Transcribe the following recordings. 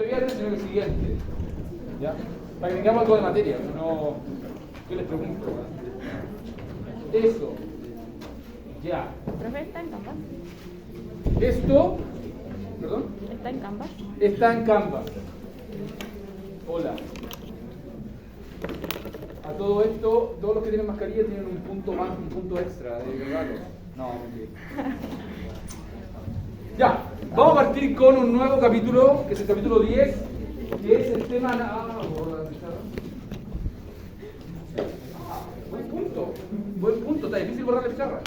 viernes, sino el siguiente. ¿Ya? Para que tengamos algo de materia. No, yo les pregunto. Eso. Ya. ¿Profe está en Canvas? Esto. ¿Perdón? ¿Está en Canvas? Está en Canvas. Hola. A todo esto, todos los que tienen mascarilla tienen un punto más, un punto extra de regalo. No, mentira. Ya, vamos a partir con un nuevo capítulo, que es el capítulo 10, que es el tema... buen punto, está difícil borrar la pizarra.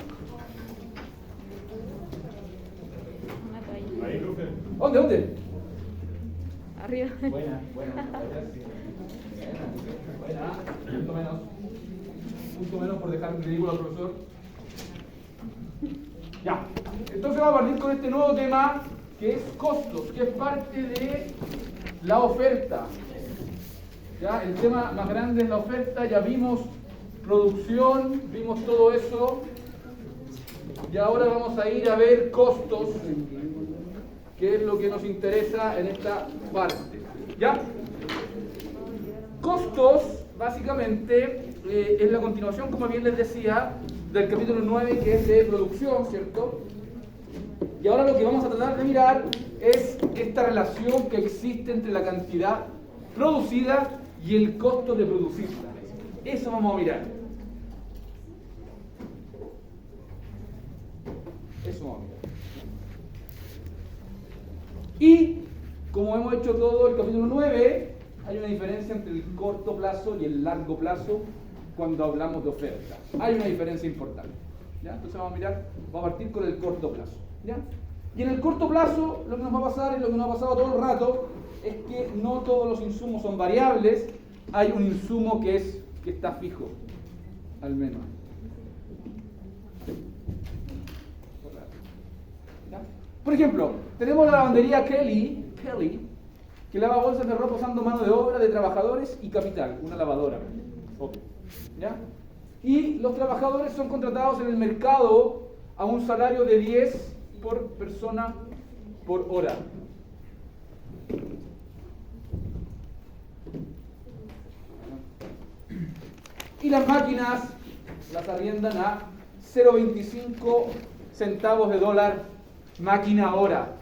Una toalla. Ahí, profe. ¿Dónde? Arriba. Buena. Punto menos por dejar en ridículo al profesor. Ya, entonces vamos a partir con este nuevo tema que es costos, que es parte de la oferta. Ya, el tema más grande es la oferta, ya vimos producción, vimos todo eso, y ahora vamos a ir a ver costos, que es lo que nos interesa en esta parte. ¿Ya? Costos, básicamente, es la continuación, como bien les decía, del capítulo 9, que es de producción, ¿cierto? Y ahora lo que vamos a tratar de mirar es esta relación que existe entre la cantidad producida y el costo de producirla. Eso vamos a mirar. Eso vamos a mirar. Y, como hemos hecho todo el capítulo 9, hay una diferencia entre el corto plazo y el largo plazo cuando hablamos de oferta. Hay una diferencia importante. ¿Ya? Entonces vamos a mirar, vamos a partir con el corto plazo. ¿Ya? Y en el corto plazo, lo que nos va a pasar, y lo que nos ha pasado todo el rato, es que no todos los insumos son variables. Hay un insumo que está fijo, al menos. ¿Ya? Por ejemplo, tenemos la lavandería Kelly, que lava bolsas de ropa usando mano de obra de trabajadores y capital, una lavadora. ¿Ya? Y los trabajadores son contratados en el mercado a un salario de 10 por persona por hora. Y las máquinas las arriendan a 0,25 centavos de dólar máquina hora.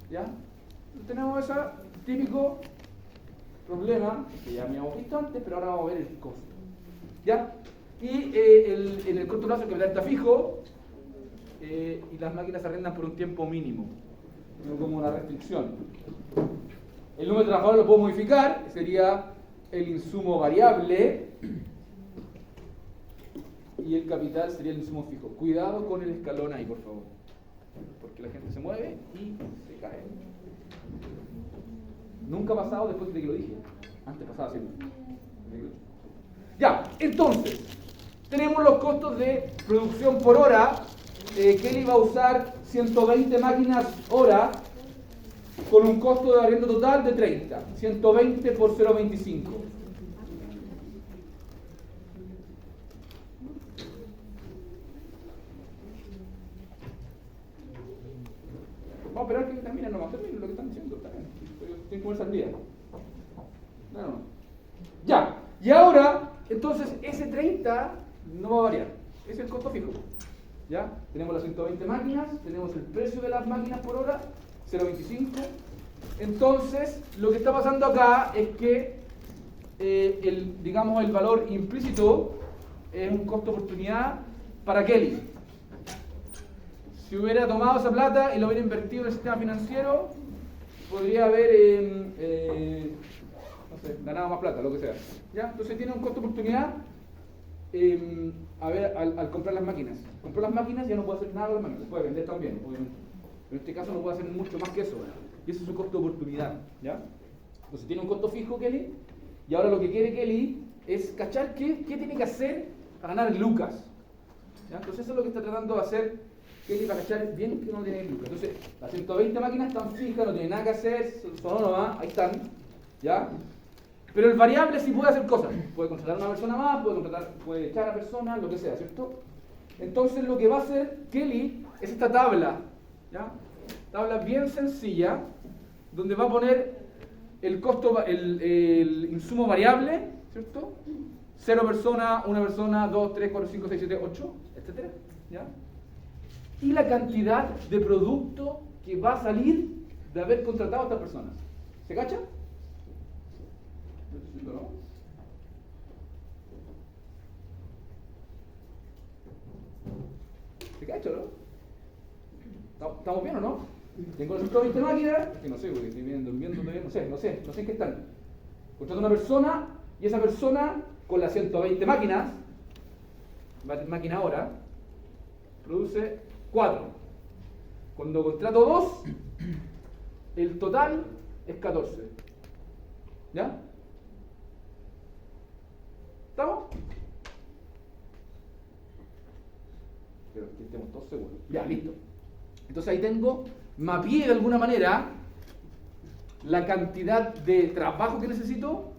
¿Ya? Tenemos ese típico problema que ya habíamos visto antes, pero ahora vamos a ver el costo. ¿Ya? Y en el corto plazo el capital está fijo y las máquinas se arrendan por un tiempo mínimo, no como una restricción. El número de trabajadores lo puedo modificar, sería el insumo variable y el capital sería el insumo fijo. Cuidado con el escalón ahí, por favor, porque la gente se mueve y se cae. Nunca ha pasado después de que lo dije. Antes pasaba siempre. Ya, entonces, tenemos los costos de producción por hora. Kelly va a usar 120 máquinas hora con un costo de arriendo total de 30. 120 por 0,25. Vamos a esperar que terminen nomás. Terminen lo que están diciendo. Está bien. Tienen que ponerse al día. No. Ya. Y ahora, entonces, ese 30 no va a variar. Es el costo fijo. ¿Ya? Tenemos las 120 máquinas, tenemos el precio de las máquinas por hora, 0,25. Entonces, lo que está pasando acá es que el valor implícito es un costo de oportunidad para Kelly. Si hubiera tomado esa plata y lo hubiera invertido en el sistema financiero, podría haber ganado más plata, lo que sea. ¿Ya? Entonces tiene un costo de oportunidad al comprar las máquinas. Compró las máquinas y ya no puede hacer nada con las máquinas. Puede vender también, obviamente. Pero en este caso no puede hacer mucho más que eso. Y ese es su costo de oportunidad. ¿Ya? Entonces tiene un costo fijo Kelly. Y ahora lo que quiere Kelly es cachar qué tiene que hacer para ganar lucas. ¿Ya? Entonces eso es lo que está tratando de hacer Kelly para cachar bien que no tiene lucas. Entonces las 120 máquinas están fijas, no tienen nada que hacer, son nomás, ahí están. ¿Ya? Pero el variable sí puede hacer cosas. Puede contratar a una persona más, puede echar a personas, lo que sea, ¿cierto? Entonces lo que va a hacer Kelly es esta tabla, ¿ya? Tabla bien sencilla, donde va a poner el costo, el insumo variable, ¿cierto? 0 personas, 1 persona, 2, 3, 4, 5, 6, 7, 8, etc. ¿Ya? Y la cantidad de producto que va a salir de haber contratado a estas personas. ¿Se cacha? ¿No? ¿Se cacha, no? ¿Estamos bien o no? Tengo 120 máquinas, que no sé, porque si vienen durmiendo todavía, no sé en qué están. Contrato a una persona y esa persona con las 120 máquinas, máquina hora, produce 4. Cuando contrato 2, el total es 14. ¿Ya? ¿Estamos? Pero que estemos todos seguros. Ya, listo. Entonces ahí mapeé de alguna manera la cantidad de trabajo que necesito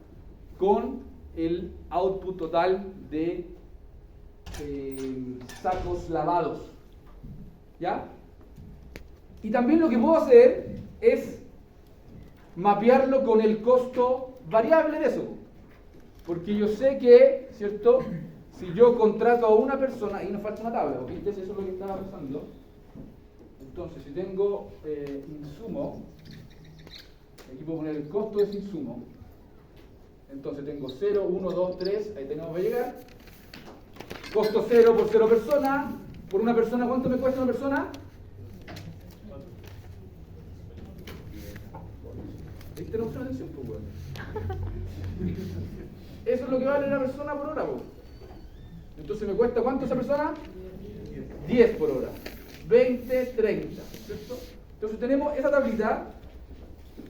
con el output total de sacos lavados. ¿Ya? Y también lo que puedo hacer es mapearlo con el costo variable de eso. Porque yo sé que, ¿cierto? Si yo contrato a una persona, y nos falta una tabla, ¿ok? Entonces eso es lo que estaba pensando. Entonces, si tengo insumo, aquí puedo poner el costo de ese insumo. Entonces tengo 0, 1, 2, 3, ahí tenemos que llegar. Costo 0 por 0 personas. Por una persona, ¿cuánto me cuesta una persona? ¿Viste? No presta atención, pues, bueno. Eso es lo que vale una persona por hora, pues. Entonces, ¿me cuesta cuánto esa persona? 10 por hora. 20, 30, ¿cierto? Entonces tenemos esa tablita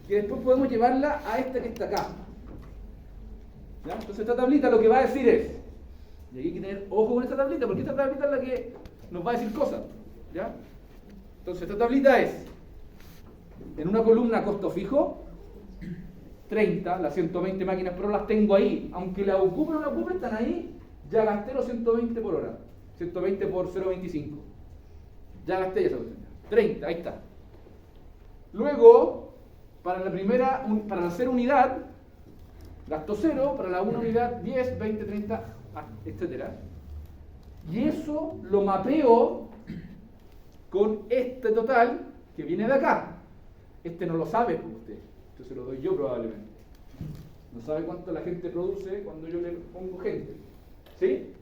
que después podemos llevarla a esta que está acá. ¿Ya? Entonces esta tablita lo que va a decir es, y aquí hay que tener ojo con esta tablita, porque esta tablita es la que nos va a decir cosas. ¿Ya? Entonces esta tablita es, en una columna costo fijo, 30, las 120 máquinas por hora las tengo ahí, aunque la ocupe o no la ocupe, están ahí, ya gasté los 120 por hora, 120 por 0.25. Ya gasté esa cuestión. 30, ahí está. Luego, para la tercera unidad, gasto 0, para la 1 unidad 10, 20, 30, etc. Y eso lo mapeo con este total que viene de acá. Este no lo sabe usted, esto se lo doy yo probablemente. No sabe cuánto la gente produce cuando yo le pongo gente. ¿Sí?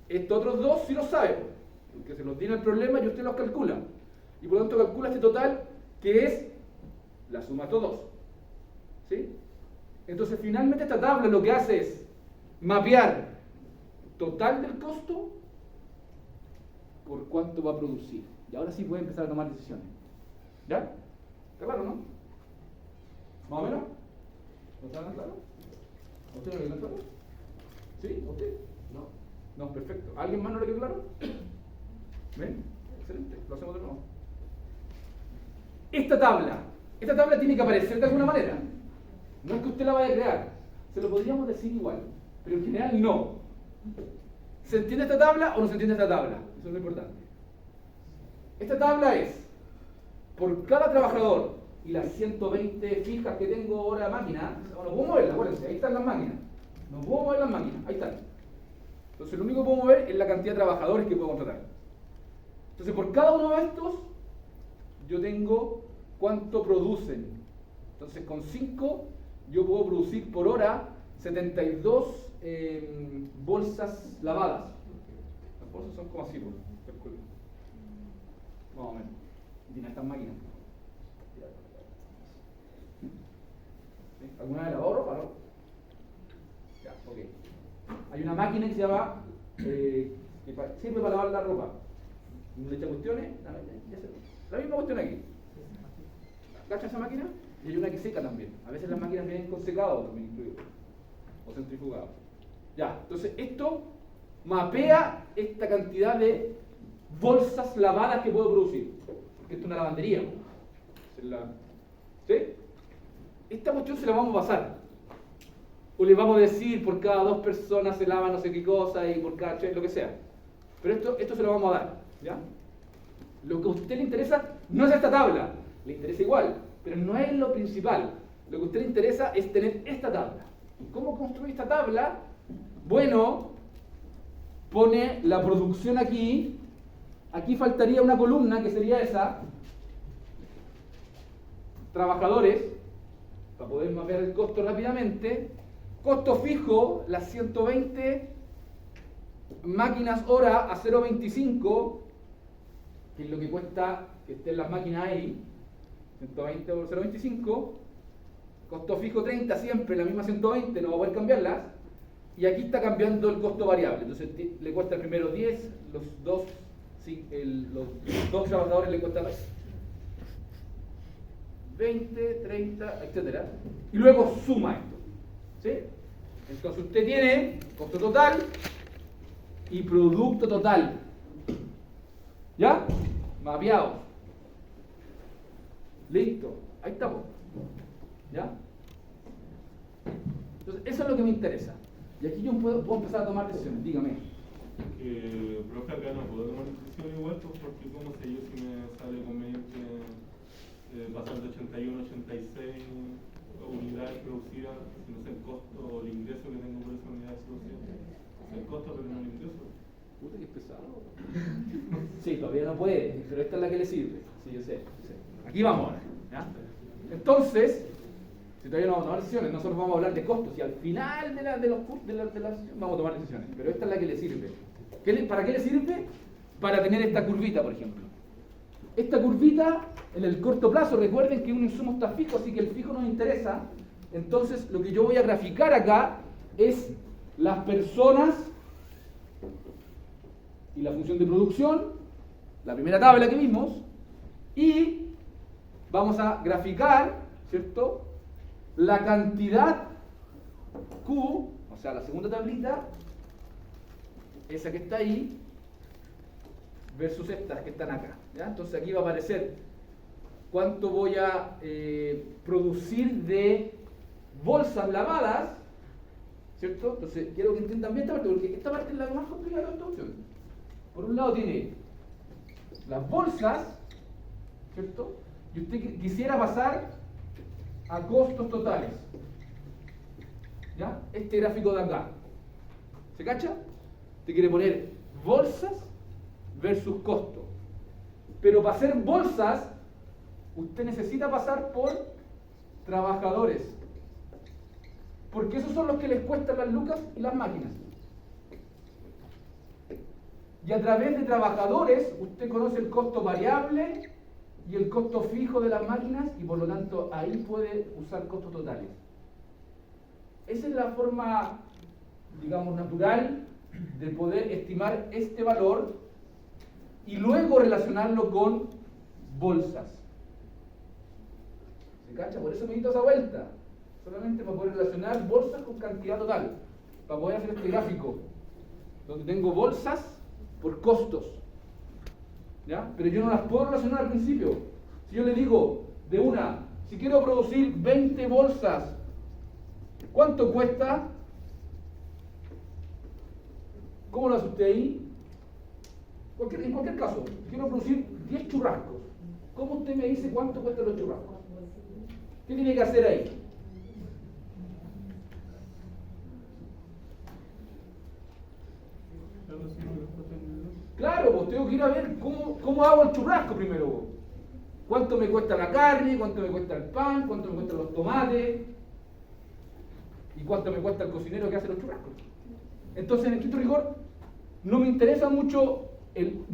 Estos otros dos sí lo saben. Porque se nos tiene el problema y usted los calcula. Y por lo tanto calcula este total que es la suma de todos. ¿Sí? Entonces finalmente esta tabla lo que hace es mapear total del costo por cuánto va a producir. Y ahora sí puede empezar a tomar decisiones. ¿Ya? ¿Está claro, no? ¿Más o menos? ¿No está tan claro? ¿A usted no le quedó claro? ¿Sí? ¿A usted? No. No, perfecto. ¿A alguien más no le quedó claro? ¿Ven? Excelente, lo hacemos de nuevo. Esta tabla tiene que aparecer de alguna manera. No es que usted la vaya a crear, se lo podríamos decir igual, pero en general no. ¿Se entiende esta tabla o no se entiende esta tabla? Eso es lo importante. Esta tabla es, por cada trabajador y las 120 fijas que tengo ahora de máquina, no puedo moverlas, acuérdense, ahí están las máquinas. No puedo mover las máquinas, ahí están. Entonces lo único que puedo mover es la cantidad de trabajadores que puedo contratar. Entonces, por cada uno de estos, yo tengo cuánto producen. Entonces, con 5, yo puedo producir por hora 72 bolsas lavadas. Las bolsas son como así, pues, calculo. Más o menos. Tiene estas máquinas. ¿Sí? ¿Alguna vez lavado ropa, no? Ya, ok. Hay una máquina que se llama, que sirve para lavar la ropa. ¿Le echa cuestiones? La misma cuestión aquí. ¿Cacha esa máquina? Y hay una que seca también. A veces las máquinas vienen con secado también incluido. O centrifugado. Ya, entonces esto mapea esta cantidad de bolsas lavadas que puedo producir. Porque esto es una lavandería. ¿Sí? Esta cuestión se la vamos a pasar. O le vamos a decir por cada 2 personas se lava no sé qué cosa y por cada 3, lo que sea. Pero esto se lo vamos a dar. ¿Ya? Lo que a usted le interesa no es esta tabla, le interesa igual, pero no es lo principal. Lo que a usted le interesa es tener esta tabla. ¿Cómo construir esta tabla? Bueno, pone la producción aquí. Aquí faltaría una columna que sería esa. Trabajadores, para poder mapear el costo rápidamente. Costo fijo, las 120 máquinas hora a 0.25, que es lo que cuesta que estén las máquinas ahí. 120 por 0.25. Costo fijo 30 siempre, la misma 120, no va a poder cambiarlas. Y aquí está cambiando el costo variable. Entonces le cuesta el primero 10, los dos trabajadores le cuesta 20, 30, etc. Y luego suma esto. ¿Sí? Entonces usted tiene costo total y producto total. ¿Ya? Mapeado. Listo. Ahí estamos. ¿Ya? Entonces, eso es lo que me interesa. Y aquí yo puedo empezar a tomar decisiones. Dígame. Profe, acá no puedo tomar decisiones igual, pues, porque cómo sé yo si me sale conveniente pasar de 81 a 86 unidades producidas, si no sé el costo o el ingreso que tengo por esa unidad producidas. El costo, pero no el ingreso. Puta, que pesado. Sí, todavía no puede, pero esta es la que le sirve. Sí, yo sé. Aquí vamos ahora. ¿Ya? Entonces, si todavía no vamos a tomar decisiones, nosotros vamos a hablar de costos y al final de la sesión vamos a tomar decisiones, pero esta es la que le sirve. ¿Para qué le sirve? Para tener esta curvita, por ejemplo. Esta curvita, en el corto plazo, recuerden que un insumo está fijo, así que el fijo nos interesa. Entonces, lo que yo voy a graficar acá es las personas y la función de producción, la primera tabla que vimos, y vamos a graficar, ¿cierto?, la cantidad Q, o sea, la segunda tablita, esa que está ahí, versus estas que están acá. ¿Ya? Entonces aquí va a aparecer cuánto voy a producir de bolsas lavadas, ¿cierto? Entonces quiero que entiendan bien esta parte, porque esta parte es la más complicada de la opción. Por un lado tiene las bolsas, ¿cierto? Y usted quisiera pasar a costos totales. ¿Ya? Este gráfico de acá. ¿Se cacha? Usted quiere poner bolsas versus costo. Pero para hacer bolsas, usted necesita pasar por trabajadores. Porque esos son los que les cuestan las lucas y las máquinas. Y a través de trabajadores, usted conoce el costo variable y el costo fijo de las máquinas y por lo tanto ahí puede usar costos totales. Esa es la forma, digamos, natural de poder estimar este valor y luego relacionarlo con bolsas. ¿Se cacha? Por eso me quito esa vuelta. Solamente para poder relacionar bolsas con cantidad total. Para poder hacer este gráfico donde tengo bolsas por costos. ¿Ya? Pero yo no las puedo relacionar al principio. Si yo le digo de una, si quiero producir 20 bolsas, ¿cuánto cuesta? ¿Cómo lo hace usted ahí? En cualquier caso, quiero producir 10 churrascos. ¿Cómo usted me dice cuánto cuestan los churrascos? ¿Qué tiene que hacer ahí? Claro, pues tengo que ir a ver cómo hago el churrasco primero. ¿Cuánto me cuesta la carne? ¿Cuánto me cuesta el pan? ¿Cuánto me cuestan los tomates? ¿Y cuánto me cuesta el cocinero que hace los churrascos? Entonces, en estricto rigor, no me interesa mucho el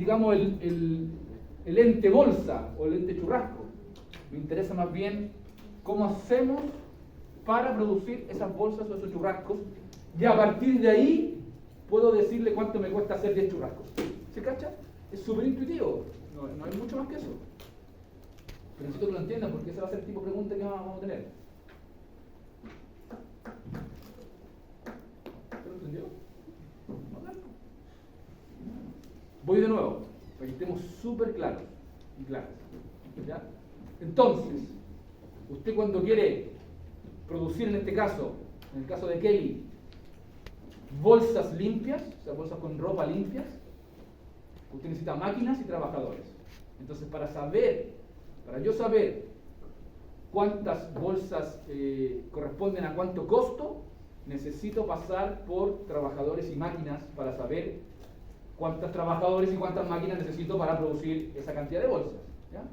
ente bolsa o el ente churrasco. Me interesa más bien cómo hacemos para producir esas bolsas o esos churrascos. Y a partir de ahí, puedo decirle cuánto me cuesta hacer 10 churrascos. ¿Se cacha? Es súper intuitivo. No hay mucho más que eso. Pero necesito que lo entiendan porque ese va a ser el tipo de pregunta que vamos a tener. ¿Se lo entendió? Voy de nuevo, para que estemos súper claros y claras. ¿Ya? Entonces, usted cuando quiere producir en este caso, en el caso de Kelly, bolsas limpias, o sea, bolsas con ropa limpias, usted necesita máquinas y trabajadores. Entonces, para yo saber cuántas bolsas corresponden a cuánto costo, necesito pasar por trabajadores y máquinas para saber cuántos trabajadores y cuántas máquinas necesito para producir esa cantidad de bolsas, ¿ya?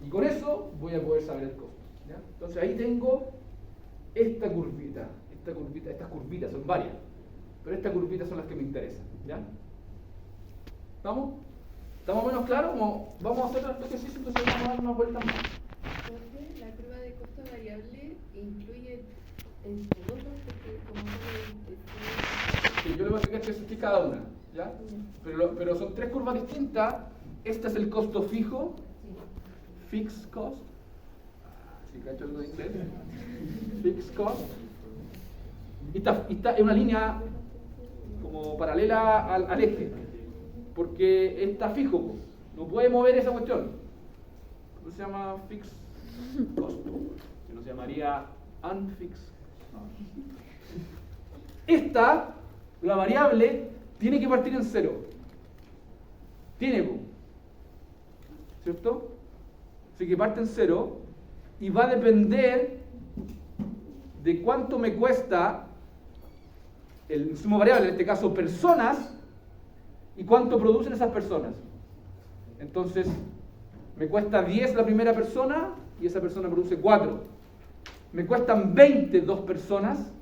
Y con eso voy a poder saber el costo, ¿ya? Entonces ahí tengo esta curvita, estas curvitas son varias, pero estas curvitas son las que me interesan, ¿ya? ¿Estamos? ¿Estamos menos claros? Vamos a hacer otro ejercicio, entonces vamos a dar unas vueltas más. Entonces, la curva de costo variable incluye en todos los porque como Sí, yo le voy a explicar qué es cada una, ¿ya? Pero son tres curvas distintas. Este es el costo fijo, fixed cost. ¿Sí cacho algo de inglés? Fixed cost. Y está en una línea como paralela al eje, porque está fijo, po. No puede mover esa cuestión. ¿Cómo se llama fixed cost? Que no se llamaría unfixed. No. Esta, la variable, tiene que partir en cero. Tiene, po. ¿Cierto? Así que parte en cero y va a depender de cuánto me cuesta el insumo variable, en este caso personas, y cuánto producen esas personas. Entonces, me cuesta 10 la primera persona y esa persona produce 4. Me cuestan 20 dos personas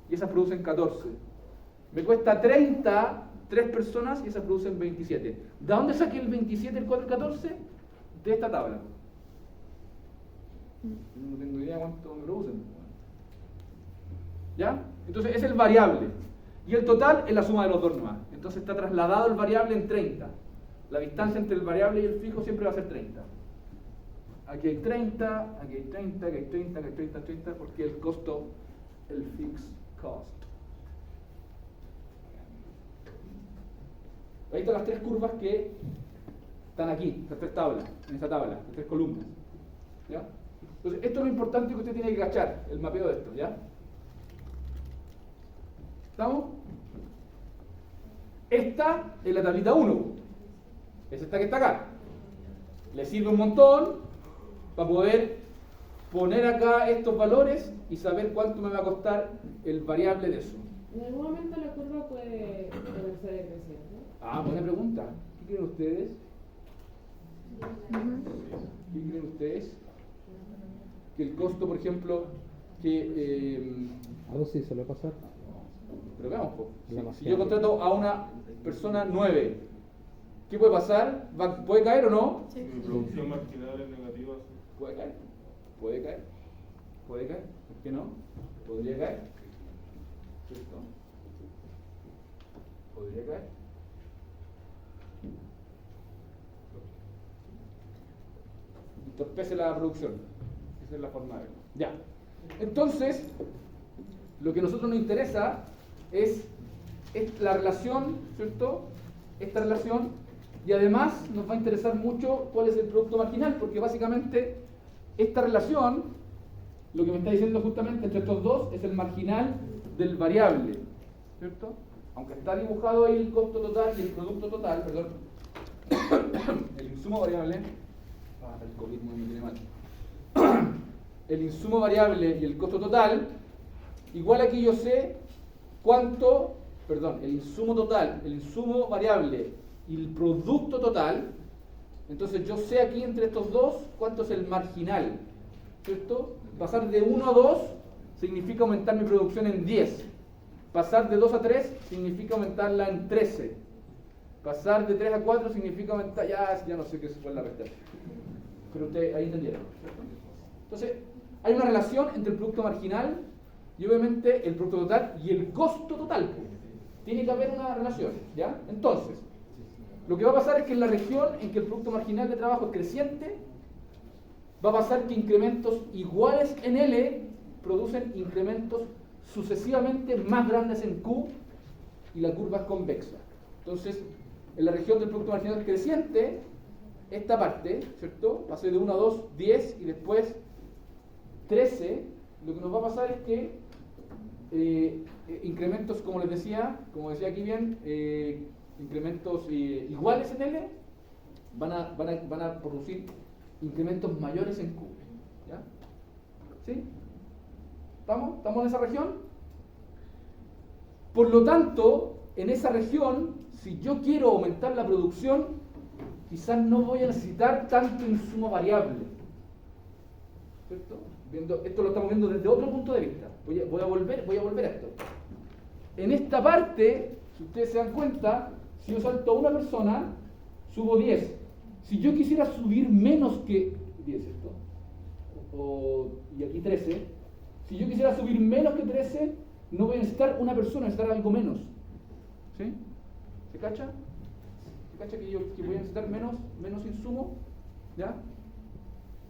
y esas producen 14. Me cuesta 30 3 personas y esas producen 27. ¿De dónde saqué el 27, el 4 y el 14? De esta tabla. No tengo idea cuánto me producen. ¿Ya? Entonces es el variable. Y el total es la suma de los dos nomás. Entonces está trasladado el variable en 30. La distancia entre el variable y el fijo siempre va a ser 30. Aquí hay 30, aquí hay 30, aquí hay 30, aquí hay 30, 30, porque el costo, el fixed cost. Ahí están las tres curvas que están aquí, las tres tablas, en esta tabla, las tres columnas. ¿Ya? Entonces, esto es lo importante que usted tiene que cachar, el mapeo de esto, ¿ya? ¿Estamos? Esta es la tablita 1. Es esta que está acá. Le sirve un montón para poder poner acá estos valores y saber cuánto me va a costar el variable de eso. En algún momento la curva puede ponerse decreciente. Ah, buena pregunta. ¿Qué creen ustedes? ¿Qué creen ustedes? Que el costo, por ejemplo, que... Algo sí se le va a pasar. pero veamos, po. Demasiado. Si yo contrato a una persona 9, ¿qué puede pasar? ¿Puede caer o no? Mi producción marginal es negativa. Puede caer. Puede caer. Puede caer. ¿Por qué no? Podría caer. ¿Cierto? Podría caer. Entorpece la producción. Esa es la forma de verlo. Ya. Entonces, lo que a nosotros nos interesa es la relación, ¿cierto? Esta relación, y además nos va a interesar mucho cuál es el producto marginal, porque básicamente esta relación, lo que me está diciendo justamente entre estos dos, es el marginal del variable, ¿cierto? Aunque está dibujado ahí el costo total y el producto total, perdón, el insumo variable, el COVID me tiene mal, el insumo variable y el costo total, igual aquí yo sé cuánto, perdón, el insumo total, el insumo variable y el producto total. Entonces yo sé aquí entre estos dos cuánto es el marginal, ¿cierto? Pasar de 1 a 2 significa aumentar mi producción en 10. Pasar de 2 a 3 significa aumentarla en 13. Pasar de 3 a 4 significa aumentar, ya no sé qué fue la respuesta. Pero ustedes ahí entendieron, ¿cierto? Entonces, hay una relación entre el producto marginal y obviamente el producto total y el costo total. Tiene que haber una relación, ¿ya? Entonces, lo que va a pasar es que en la región en que el producto marginal de trabajo es creciente, va a pasar que incrementos iguales en L producen incrementos sucesivamente más grandes en Q y la curva es convexa. Entonces, en la región del producto marginal creciente, esta parte, ¿cierto? Va a ser de 1 a 2, 10 y después 13. Lo que nos va a pasar es que incrementos, como les decía, como decía aquí bien, incrementos iguales en L van a producir incrementos mayores en Q, ¿ya? ¿Sí? ¿Estamos? ¿Estamos en esa región? Por lo tanto, en esa región, si yo quiero aumentar la producción, quizás no voy a necesitar tanto insumo variable. ¿Cierto? Esto lo estamos viendo desde otro punto de vista. Voy a volver a esto. En esta parte, si ustedes se dan cuenta, si yo salto a una persona, subo 10. Si yo quisiera subir menos que 10, ¿cierto? Y aquí 13. Si yo quisiera subir menos que 13, no voy a necesitar una persona, necesitar algo menos. ¿Sí? ¿Se cacha? ¿Se cacha que voy a necesitar menos insumo? ¿Ya?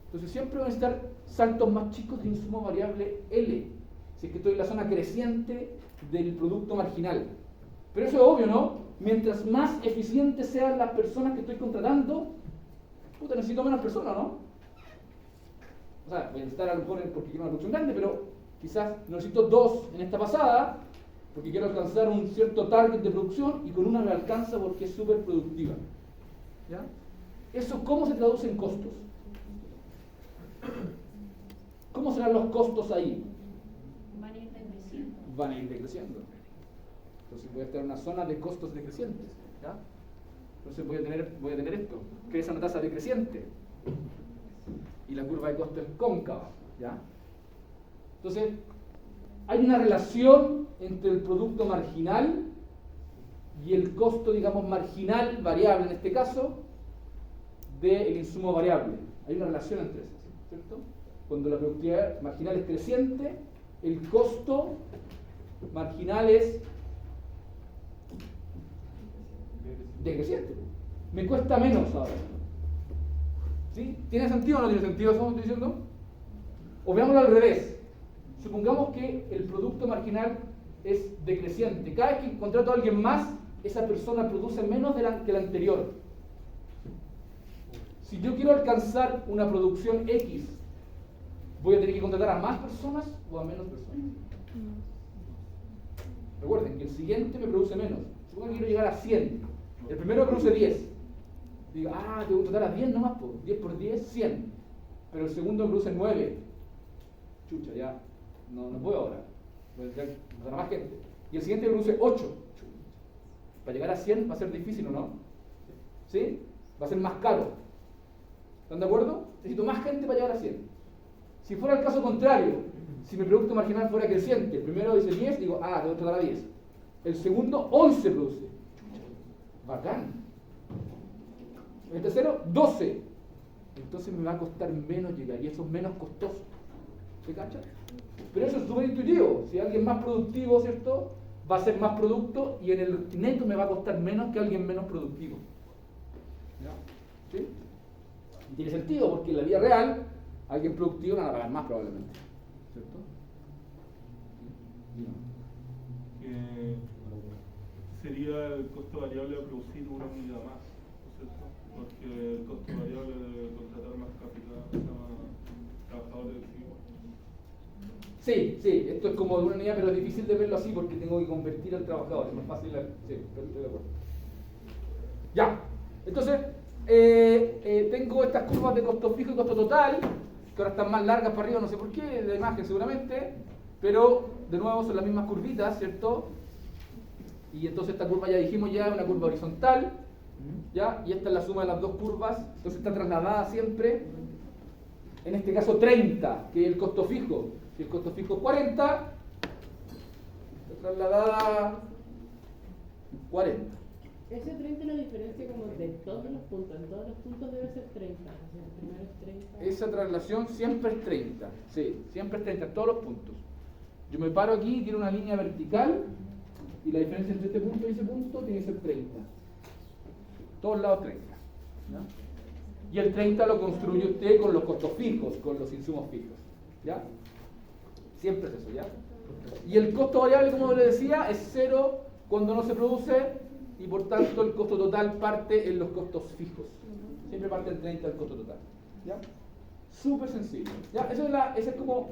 Entonces siempre voy a necesitar saltos más chicos de insumo variable L, si es que estoy en la zona creciente del producto marginal. Pero eso es obvio, ¿no? Mientras más eficientes sean las personas que estoy contratando, necesito menos personas, ¿no? O sea, voy a necesitar a lo mejor porque quiero una producción grande, pero quizás necesito 2 en esta pasada, porque quiero alcanzar un cierto target de producción, y con una me alcanza porque es súper productiva. ¿Ya? ¿Eso cómo se traduce en costos? ¿Cómo serán los costos ahí? Van a ir decreciendo. Van a ir decreciendo. Entonces voy a estar en una zona de costos decrecientes. ¿Ya? Entonces voy a tener esto, que es una tasa decreciente. Y la curva de costo es cóncava. ¿Ya? Entonces, hay una relación entre el producto marginal y el costo, digamos, marginal, variable en este caso, del insumo variable. Hay una relación entre esas, ¿cierto? Cuando la productividad marginal es creciente, el costo marginal es decreciente. Me cuesta menos ahora. ¿Sí? ¿Tiene sentido o no tiene sentido eso que estoy diciendo? O veámoslo al revés. Supongamos que el producto marginal es decreciente. Cada vez que contrato a alguien más, esa persona produce menos que la anterior. Si yo quiero alcanzar una producción X, ¿voy a tener que contratar a más personas o a menos personas? Recuerden que el siguiente me produce menos. Supongo que quiero llegar a 100. El primero me produce 10. Digo, tengo que contratar a 10 nomás, 10 por 10, 100. Pero el segundo me produce 9. Chucha, ya. No puedo ahora. Voy a contratar a más gente. Y el siguiente me produce 8. Para llegar a 100 va a ser difícil, ¿o no? ¿Sí? Va a ser más caro. ¿Están de acuerdo? Necesito más gente para llegar a 100. Si fuera el caso contrario, si mi producto marginal fuera creciente, el primero dice 10, digo, tengo que contratar a 10. El segundo, 11 produce. Bacán. El tercero, 12. Entonces me va a costar menos llegar y eso es menos costoso. ¿Se cacha? Pero eso es súper intuitivo. Si alguien más productivo, ¿cierto? Va a ser más producto y en el neto me va a costar menos que alguien menos productivo. ¿Ya? ¿Sí? Y tiene sentido porque en la vida real alguien productivo no va a pagar más probablemente. ¿Cierto? Sería el costo variable de producir una unidad más, ¿cierto? Porque el costo variable de contratar más capital, más trabajadores. Sí, esto es como de una unidad, pero es difícil de verlo así porque tengo que convertir al trabajador, es más fácil, sí, pero estoy de acuerdo. Ya, entonces, tengo estas curvas de costo fijo y costo total, que ahora están más largas para arriba, no sé por qué, de la imagen seguramente, pero de nuevo son las mismas curvitas, ¿cierto? Y entonces esta curva ya dijimos ya es una curva horizontal, ¿ya? Y esta es la suma de las dos curvas, entonces está trasladada siempre, en este caso 30, que es el costo fijo. Si el costo fijo es 40, está trasladada 40. Ese 30 es la diferencia como de todos los puntos. En todos los puntos debe ser 30. O sea, el primero es 30. Esa traslación siempre es 30. Sí, siempre es 30 en todos los puntos. Yo me paro aquí, tiene una línea vertical y la diferencia entre este punto y ese punto tiene que ser 30. Todos lados 30. ¿Ya? Y el 30 lo construye usted con los costos fijos, con los insumos fijos. ¿Ya? Siempre es eso, ¿ya? Y el costo variable, como les decía, es 0 cuando no se produce y por tanto el costo total parte en los costos fijos. Siempre parte en 30 el costo total. ¿Ya? Súper sencillo. ¿Ya? Ese es como,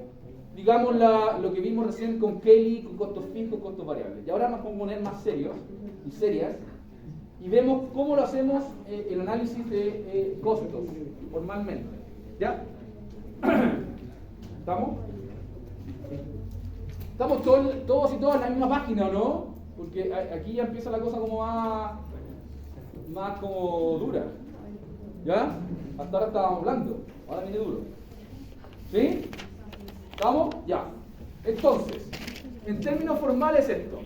digamos, lo que vimos recién con Kelly, con costos fijos, costos variables. Y ahora nos vamos a poner más serios y serias y vemos cómo lo hacemos el análisis de costos formalmente. ¿Ya? ¿Estamos? Estamos todos y todas en la misma página, ¿o no? Porque aquí ya empieza la cosa como más como dura. ¿Ya? Hasta ahora estábamos hablando, ahora viene duro. ¿Sí? ¿Estamos? Ya. Entonces, en términos formales esto.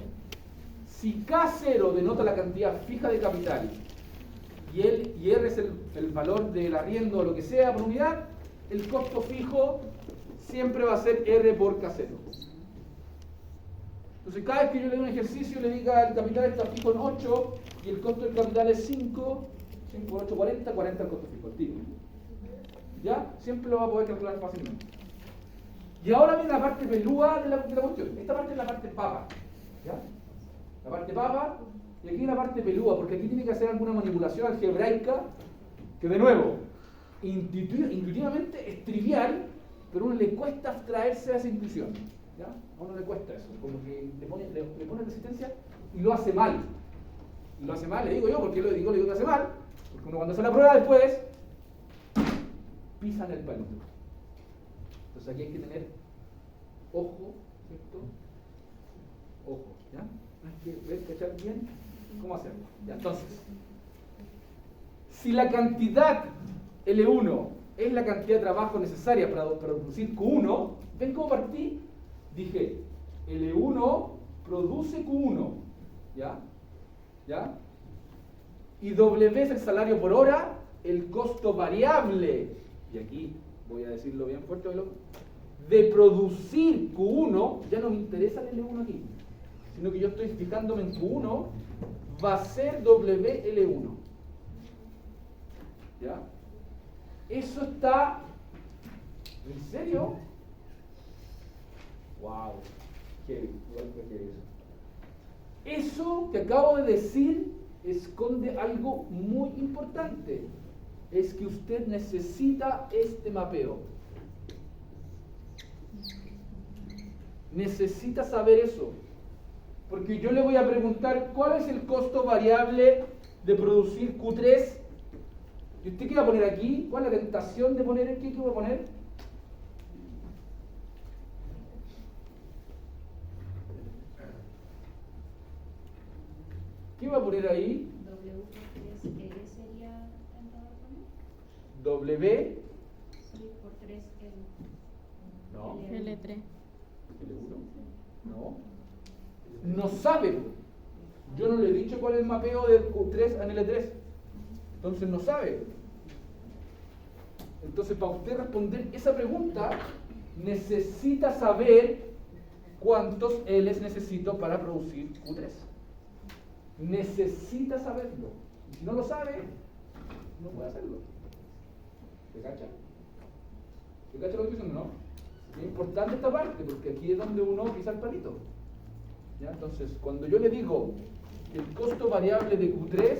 Si K0 denota la cantidad fija de capital y R es el valor del arriendo o lo que sea por unidad, el costo fijo siempre va a ser R por K0. Entonces cada vez que yo le doy un ejercicio le diga el capital está fijo en 8 y el costo del capital es 5, 5 por 8, 40, 40 el costo fijo, el tiro. ¿Ya? Siempre lo va a poder calcular fácilmente. Y ahora viene la parte pelúa de la cuestión. Esta parte es la parte papa. ¿Ya? La parte papa y aquí la parte pelúa, porque aquí tiene que hacer alguna manipulación algebraica que de nuevo, intuitivamente es trivial, pero a uno le cuesta abstraerse a esa intuición. ¿Ya? A uno le cuesta eso, como que le pone resistencia y lo hace mal. Y lo hace mal, le digo yo, porque le digo que hace mal, porque uno cuando hace la prueba después, pisan el palito. Entonces aquí hay que tener ojo, ¿cierto? Ojo, ¿ya? Hay que ver, cachar bien cómo hacerlo. ¿Ya? Entonces, si la cantidad L1 es la cantidad de trabajo necesaria para producir Q1, ¿ven cómo partí? Dije, L1 produce Q1, ¿ya? ¿Ya? Y W es el salario por hora, el costo variable, y aquí voy a decirlo bien fuerte, de producir Q1, ya no me interesa el L1 aquí, sino que yo estoy fijándome en Q1, va a ser WL1. ¿Ya? Eso está... ¿En serio? ¡Wow! Heavy, igual que heavy eso. Eso que acabo de decir esconde algo muy importante. Es que usted necesita este mapeo. Necesita saber eso. Porque yo le voy a preguntar cuál es el costo variable de producir Q3. ¿Y usted qué va a poner aquí? ¿Cuál es la tentación de poner aquí? ¿Qué voy a poner? ¿Qué va a poner ahí? W por 3L sería tentador poner. W. Sí, por 3L. No. L3. L1. No. No sabe. Yo no le he dicho cuál es el mapeo de Q3 a L3. Entonces no sabe. Entonces para usted responder esa pregunta necesita saber cuántos L's necesito para producir Q3. Necesita saberlo. Y si no lo sabe, no puede hacerlo. ¿Se cacha? ¿Se cacha lo que estoy diciendo? No. Es importante esta parte porque aquí es donde uno pisa el palito. ¿Ya? Entonces, cuando yo le digo el costo variable de Q3,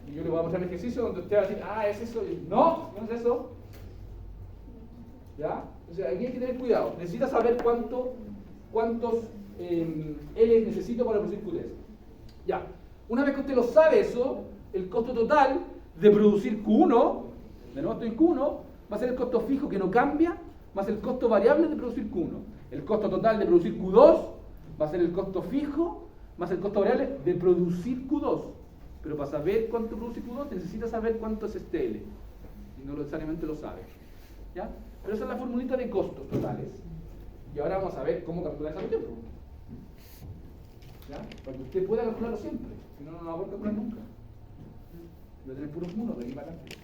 y yo le voy a mostrar el ejercicio donde usted va a decir, ah, es eso. No, no es eso. ¿Ya? O sea, aquí hay que tener cuidado. Necesita saber cuántos L necesito para producir Q3. Ya. Una vez que usted lo sabe eso, el costo total de producir Q1, de nuevo estoy en Q1, va a ser el costo fijo que no cambia, más el costo variable de producir Q1. El costo total de producir Q2 va a ser el costo fijo más el costo variable de producir Q2. Pero para saber cuánto produce Q2 necesita saber cuánto es este L. Y no necesariamente lo sabe. ¿Ya? Pero esa es la formulita de costos totales. Y ahora vamos a ver cómo calcular esa cuestión. ¿Ya? Para que usted pueda calcularlo siempre. Si no, no lo va a poder calcular nunca. Va a tener puros unos de aquí para adelante.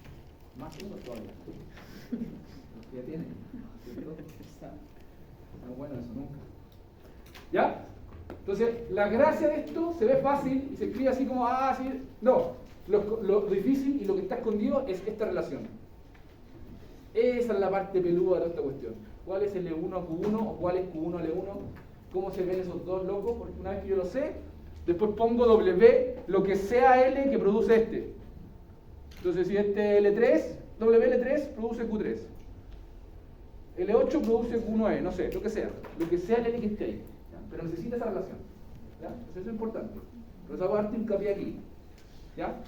Más unos todavía. Los que ya tienen. ¿Cierto? Está bueno eso nunca. ¿Ya? Entonces, la gracia de esto se ve fácil y se escribe así como, ah, sí. No, lo difícil y lo que está escondido es esta relación. Esa es la parte peluda de esta cuestión. ¿Cuál es el L1 a Q1 o cuál es Q1 a L1? ¿Cómo se ven esos dos locos? Porque una vez que yo lo sé, después pongo W, lo que sea L que produce este. Entonces, si este L3, WL3 produce Q3. L8 produce Q9, no sé, lo que sea el L que esté ahí. ¿Ya? Pero necesita esa relación. ¿Ya? Entonces eso es importante. Por eso hago darte hincapié aquí. ¿Ya?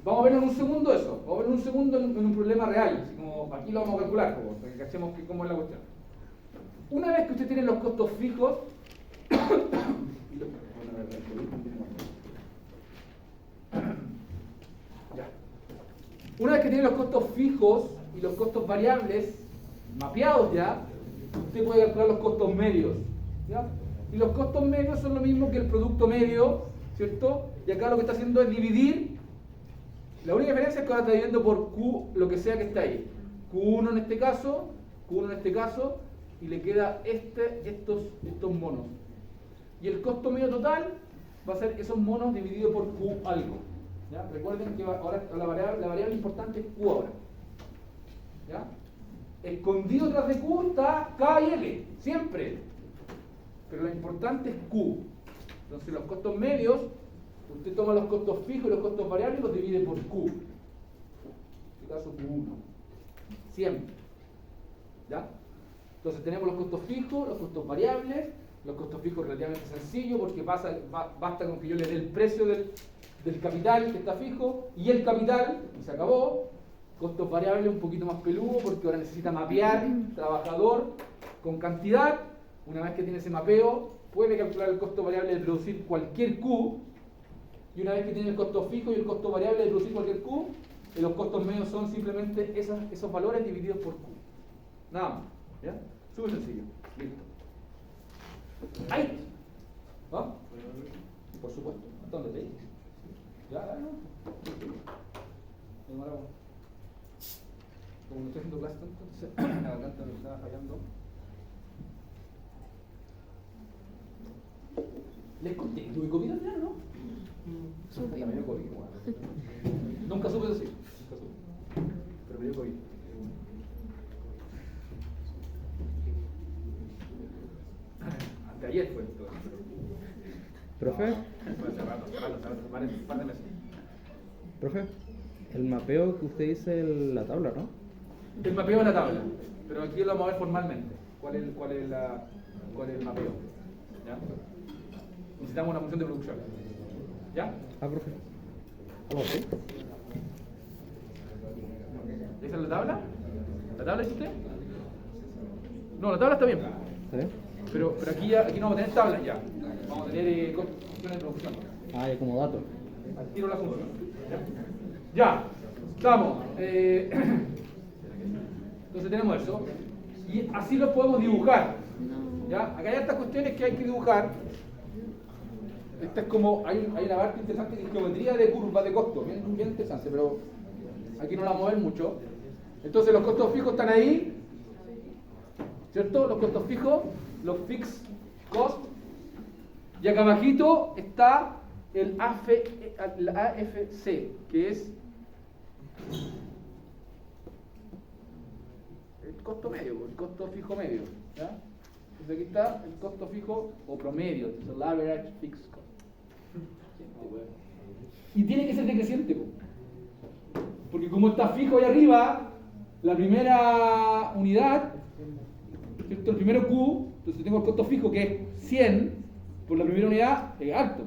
Vamos a verlo en un segundo eso. Vamos a verlo en un segundo en un problema real. Así como aquí lo vamos a calcular, para que cachemos cómo es la cuestión. Una vez que usted tiene los costos fijos, ya. Una vez que tiene los costos fijos y los costos variables mapeados ya, usted puede calcular los costos medios, ¿ya? Y los costos medios son lo mismo que el producto medio, ¿cierto? Y acá lo que está haciendo es dividir. La única diferencia es que ahora está dividiendo por Q lo que sea que está ahí. Q1 en este caso, Q1 en este caso, y le queda estos monos. Y el costo medio total va a ser esos monos dividido por Q algo. ¿Ya? Recuerden que ahora la variable importante es Q ahora. ¿Ya? Escondido tras de Q está K y L, siempre. Pero lo importante es Q. Entonces los costos medios, usted toma los costos fijos y los costos variables y los divide por Q. En este caso Q1. Siempre. ¿Ya? Entonces tenemos los costos fijos, los costos variables. Los costos fijos relativamente sencillo porque basta con que yo le dé el precio del capital que está fijo y el capital, y se acabó. Costos variables un poquito más peludo porque ahora necesita mapear trabajador con cantidad. Una vez que tiene ese mapeo, puede calcular el costo variable de producir cualquier Q. Y una vez que tiene el costo fijo y el costo variable de producir cualquier Q, los costos medios son simplemente esos valores divididos por Q. Nada más. ¿Ya? Súper sencillo. Listo. ¡Ahí! ¿Ah? Por supuesto. ¿Hasta dónde te dije? Ya, no. Como no estoy haciendo clase tanto, entonces la garganta me estaba fallando. ¿Les conté que tuve COVID al final, no? Ya me dio COVID, bueno. Nunca supe decir. Nunca supe. Pero me dio COVID. Ayer fue todo. Profe, Un par de meses. profe, el mapeo que usted dice en la tabla, ¿no? El mapeo de la tabla, pero aquí lo vamos a ver formalmente. ¿Cuál es el mapeo? ¿Ya? Necesitamos una función de producción. ¿Ya? Ah, profe. ¿Algo así? ¿Esa es la tabla? ¿La tabla dice usted? No, la tabla está bien. ¿Está bien? Pero aquí no vamos a tener tablas ya. Vamos a tener funciones de producción. Ah, ya como dato. Al tiro la función. Ya, estamos. Entonces tenemos eso. Y así lo podemos dibujar. ¿Ya? Acá hay estas cuestiones que hay que dibujar. Esta es como, hay una parte interesante que es geometría de curvas de costo. Bien interesante, pero aquí no la vamos a ver mucho. Entonces los costos fijos están ahí. ¿Cierto? Los costos fijos, los fixed cost. Y acá abajito está el AFC, que es el costo medio, el costo fijo medio. ¿Ya? Entonces aquí está el costo fijo o promedio, es el average fixed cost. Y tiene que ser decreciente, porque como está fijo ahí arriba, la primera unidad, ¿cierto? El primero Q, entonces tengo el costo fijo que es 100 por la primera unidad, es alto.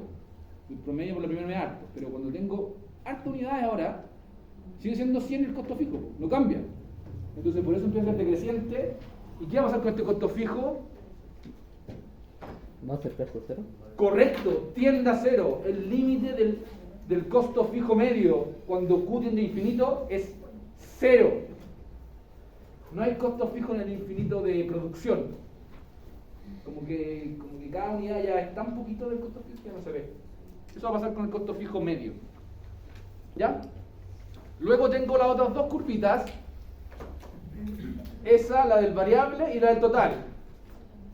El promedio por la primera unidad es alto. Pero cuando tengo hartas unidades ahora, sigue siendo 100 el costo fijo, no cambia. Entonces por eso empieza a ser decreciente. ¿Y qué va a pasar con este costo fijo? ¿Va a acercarse a cero? Correcto, tiende a cero. El límite del costo fijo medio cuando Q tiende a infinito es cero. No hay costo fijo en el infinito de producción. Como que cada unidad ya está un poquito del costo fijo que no se ve. Eso va a pasar con el costo fijo medio. ¿Ya? Luego tengo las otras dos curvitas. Esa, la del variable y la del total.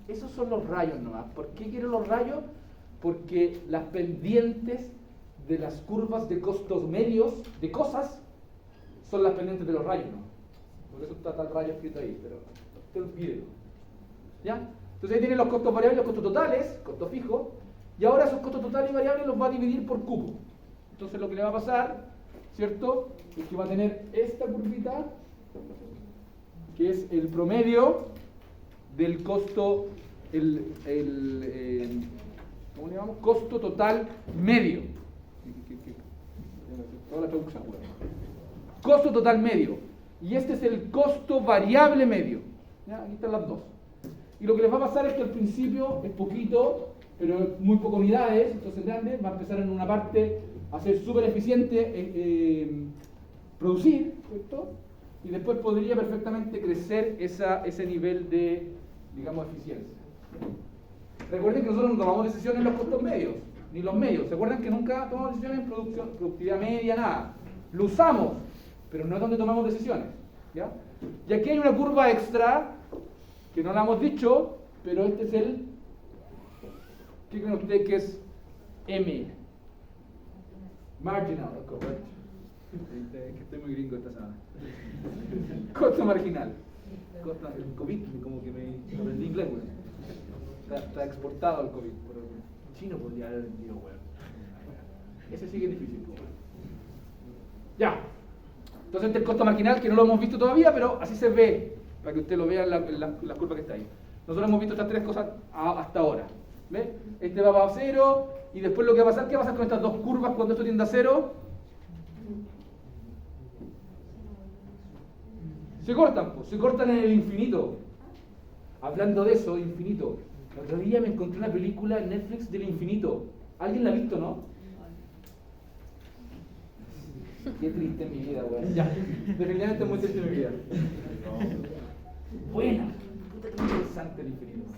Esos son los rayos nomás. ¿Por qué quiero los rayos? Porque las pendientes de las curvas de costos medios de cosas son las pendientes de los rayos, ¿no? Por eso está tal rayo escrito ahí, pero usted olvídelo. ¿Ya? Entonces ahí tienen los costos variables, los costos totales, costo fijo, y ahora esos costos totales y variables los va a dividir por cubo. Entonces lo que le va a pasar, ¿cierto? Es que va a tener esta curvita, que es el promedio del costo, ¿cómo le llamamos? Costo total medio. Toda la traducción, bueno. Costo total medio. Y este es el costo variable medio. ¿Ya? Aquí están las dos. Y lo que les va a pasar es que al principio es poquito, pero muy pocas unidades, entonces grande, va a empezar en una parte a ser súper eficiente producir, ¿cierto? Y después podría perfectamente crecer ese nivel de, digamos, eficiencia. Recuerden que nosotros no tomamos decisiones en los costos medios, ni los medios. ¿Se acuerdan que nunca tomamos decisiones en productividad media, nada? Lo usamos, pero no es donde tomamos decisiones, ¿ya? Y aquí hay una curva extra, que no la hemos dicho, pero este es el, ¿qué creen ustedes que es M? Marginal, correcto. Que estoy muy gringo esta semana. Costo marginal. El COVID, como que me aprendí inglés, güey. Está exportado el COVID. Pero chino podría haber vendido, güey. Ese sí que es difícil, güey. Ya. Entonces este es el costo marginal, que no lo hemos visto todavía, pero así se ve, para que usted lo vea en la curva que está ahí. Nosotros hemos visto estas tres cosas hasta ahora. ¿Ve? Este va para cero, y después lo que va a pasar, ¿qué va a pasar con estas dos curvas cuando esto tienda a cero? Se cortan, pues, se cortan en el infinito. Hablando de eso, infinito. El otro día me encontré una película en Netflix del infinito. ¿Alguien la ha visto, no? Qué triste en mi vida, weón. Ya, definitivamente muy triste en mi vida. Buena. Puta, qué interesante el infinito.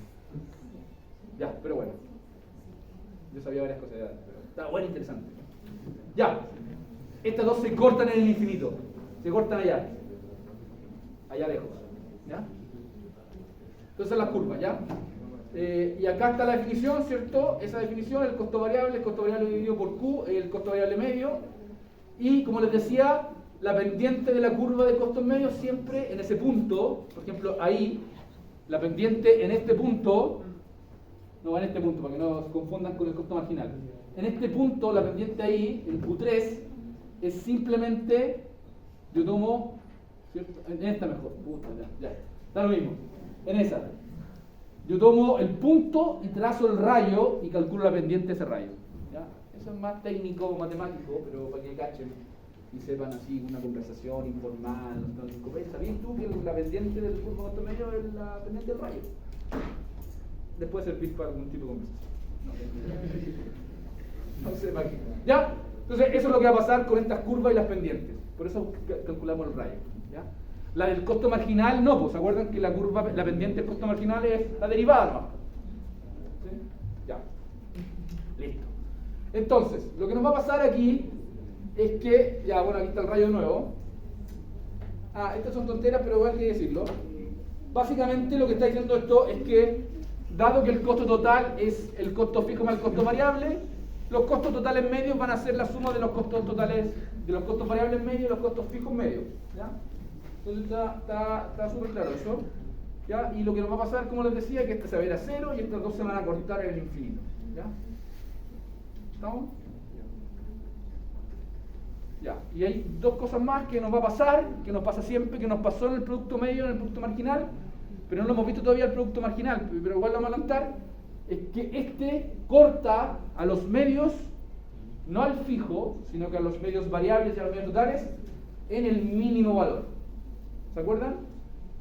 Ya, pero bueno. Yo sabía varias cosas ya, pero está bueno e interesante. Ya. Estas dos se cortan en el infinito. Se cortan allá. Allá lejos. ¿Ya? Entonces las curvas, ¿ya? Y acá está la definición, ¿cierto? Esa definición, el costo variable dividido por Q, el costo variable medio. Y como les decía, la pendiente de la curva de costos medios siempre en ese punto, por ejemplo, ahí, la pendiente en este punto, no en este punto, para que no se confundan con el costo marginal. En este punto, la pendiente ahí, en Q3, es simplemente, yo tomo, ¿cierto? En esta mejor, puta, ya, está lo mismo, en esa. Yo tomo el punto y trazo el rayo y calculo la pendiente de ese rayo. ¿Ya? Eso es más técnico, matemático, pero para que cachen y sepan así una conversación informal. ¿Sabías tú que la pendiente del curvo de costo medio es la pendiente del rayo? Después servir para algún tipo de conversación. No sé para qué. ¿Ya? Entonces, eso es lo que va a pasar con estas curvas y las pendientes. Por eso calculamos el rayo. ¿Ya? La del costo marginal no, pues se acuerdan que la curva, la pendiente del costo marginal es la derivada, ¿no? ¿Sí? Ya. Listo. Entonces, lo que nos va a pasar aquí es que, ya bueno, aquí está el rayo nuevo. Estas son tonteras, pero hay que decirlo. Básicamente lo que está diciendo esto es que, dado que el costo total es el costo fijo más el costo variable, los costos totales medios van a ser la suma de los costos totales, de los costos variables medios y los costos fijos medios. ¿Ya? Entonces está súper claro eso. ¿Ya? Y lo que nos va a pasar, como les decía, es que este se va a ir a cero y estas dos se van a cortar en el infinito. ¿Ya? ¿Estamos? Ya. Y hay dos cosas más que nos va a pasar, que nos pasa siempre, que nos pasó en el producto medio, en el producto marginal, pero no lo hemos visto todavía el producto marginal, pero igual lo vamos a adelantar, es que este corta a los medios, no al fijo, sino que a los medios variables y a los medios totales, en el mínimo valor. ¿Se acuerdan?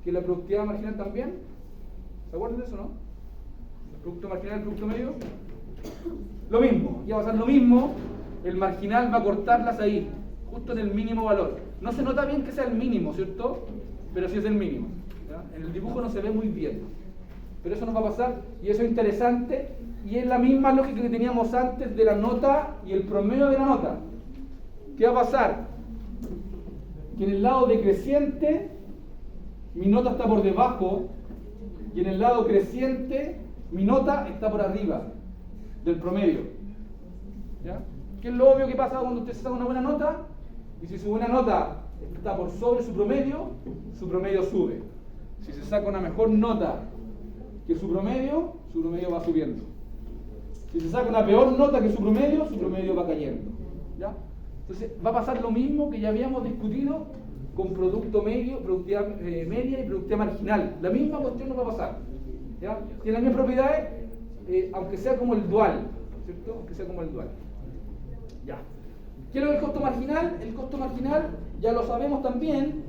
Que la productividad marginal también. ¿Se acuerdan de eso, no? El producto marginal, el producto medio. Lo mismo, y va a pasar lo mismo, el marginal va a cortarlas ahí, justo en el mínimo valor. No se nota bien que sea el mínimo, ¿cierto? Pero sí es el mínimo. ¿Ya? En el dibujo no se ve muy bien. Pero eso nos va a pasar, y eso es interesante, y es la misma lógica que teníamos antes de la nota y el promedio de la nota. ¿Qué va a pasar? Que en el lado decreciente, mi nota está por debajo, y en el lado creciente, mi nota está por arriba del promedio. ¿Ya? ¿Qué es lo obvio que pasa cuando usted saca una buena nota? Y si su buena nota está por sobre su promedio sube. Si se saca una mejor nota que su promedio va subiendo. Si se saca una peor nota que su promedio va cayendo. ¿Ya? Entonces va a pasar lo mismo que ya habíamos discutido con producto medio, productividad media y productividad marginal. La misma cuestión nos va a pasar. ¿Ya? Tiene las mismas propiedades, aunque sea como el dual, ¿cierto? Aunque sea como el dual. Ya. Quiero el costo marginal. El costo marginal ya lo sabemos también.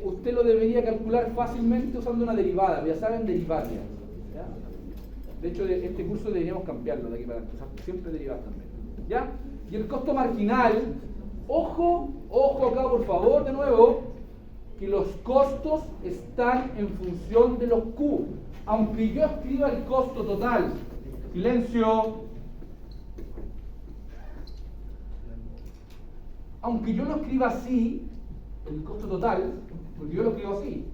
Usted lo debería calcular fácilmente usando una derivada. Ya saben, derivar ya. ¿Ya? De hecho, este curso deberíamos cambiarlo de aquí para adelante, o sea, siempre derivadas también. ¿Ya? Y el costo marginal, ojo acá por favor, de nuevo, que los costos están en función de los Q. Aunque yo escriba el costo total, silencio, aunque yo lo escriba así, el costo total, porque yo lo escribo así,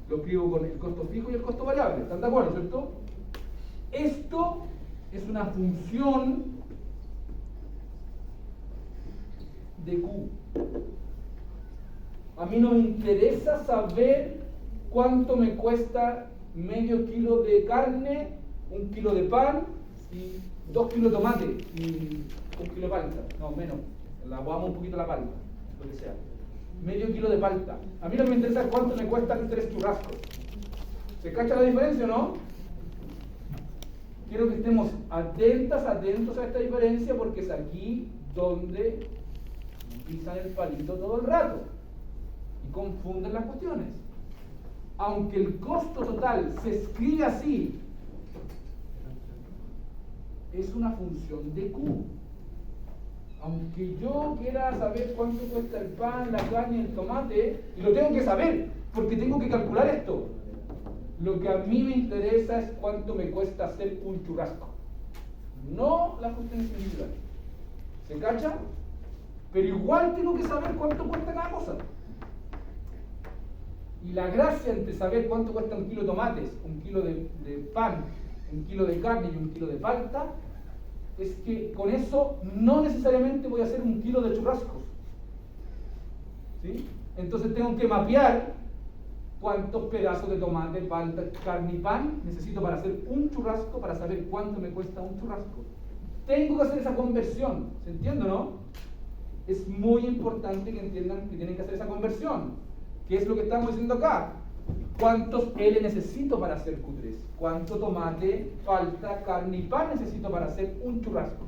lo escribo con el costo fijo y el costo variable, ¿están de acuerdo, cierto? Esto es una función de Q. A mí no me interesa saber cuánto me cuesta medio kilo de carne, 1 kilo de pan y 2 kilos de tomate y 1 kilo de palta. No, menos. La aguamos un poquito la palta, lo que sea. Medio kilo de palta. A mí no me interesa cuánto me cuestan 3 churrascos. ¿Se cacha la diferencia o no? Quiero que estemos atentos a esta diferencia porque es aquí donde pisan el palito todo el rato y confunden las cuestiones. Aunque el costo total se escribe así, es una función de Q. Aunque yo quiera saber cuánto cuesta el pan, la carne y el tomate, y lo tengo que saber, porque tengo que calcular esto. Lo que a mí me interesa es cuánto me cuesta hacer un churrasco, no las cuestiones individuales. ¿Se cacha? Pero igual tengo que saber cuánto cuesta cada cosa. Y la gracia entre saber cuánto cuesta 1 kilo de tomates, 1 kilo de pan, 1 kilo de carne y 1 kilo de palta, es que con eso no necesariamente voy a hacer 1 kilo de churrascos. ¿Sí? Entonces tengo que mapear cuántos pedazos de tomate, palta, carne y pan necesito para hacer un churrasco, para saber cuánto me cuesta un churrasco. Tengo que hacer esa conversión, ¿se entiende o no? Es muy importante que entiendan que tienen que hacer esa conversión. ¿Qué es lo que estamos diciendo acá? ¿Cuántos L necesito para hacer Q3? ¿Cuánto tomate, palta, carne y pan necesito para hacer un churrasco?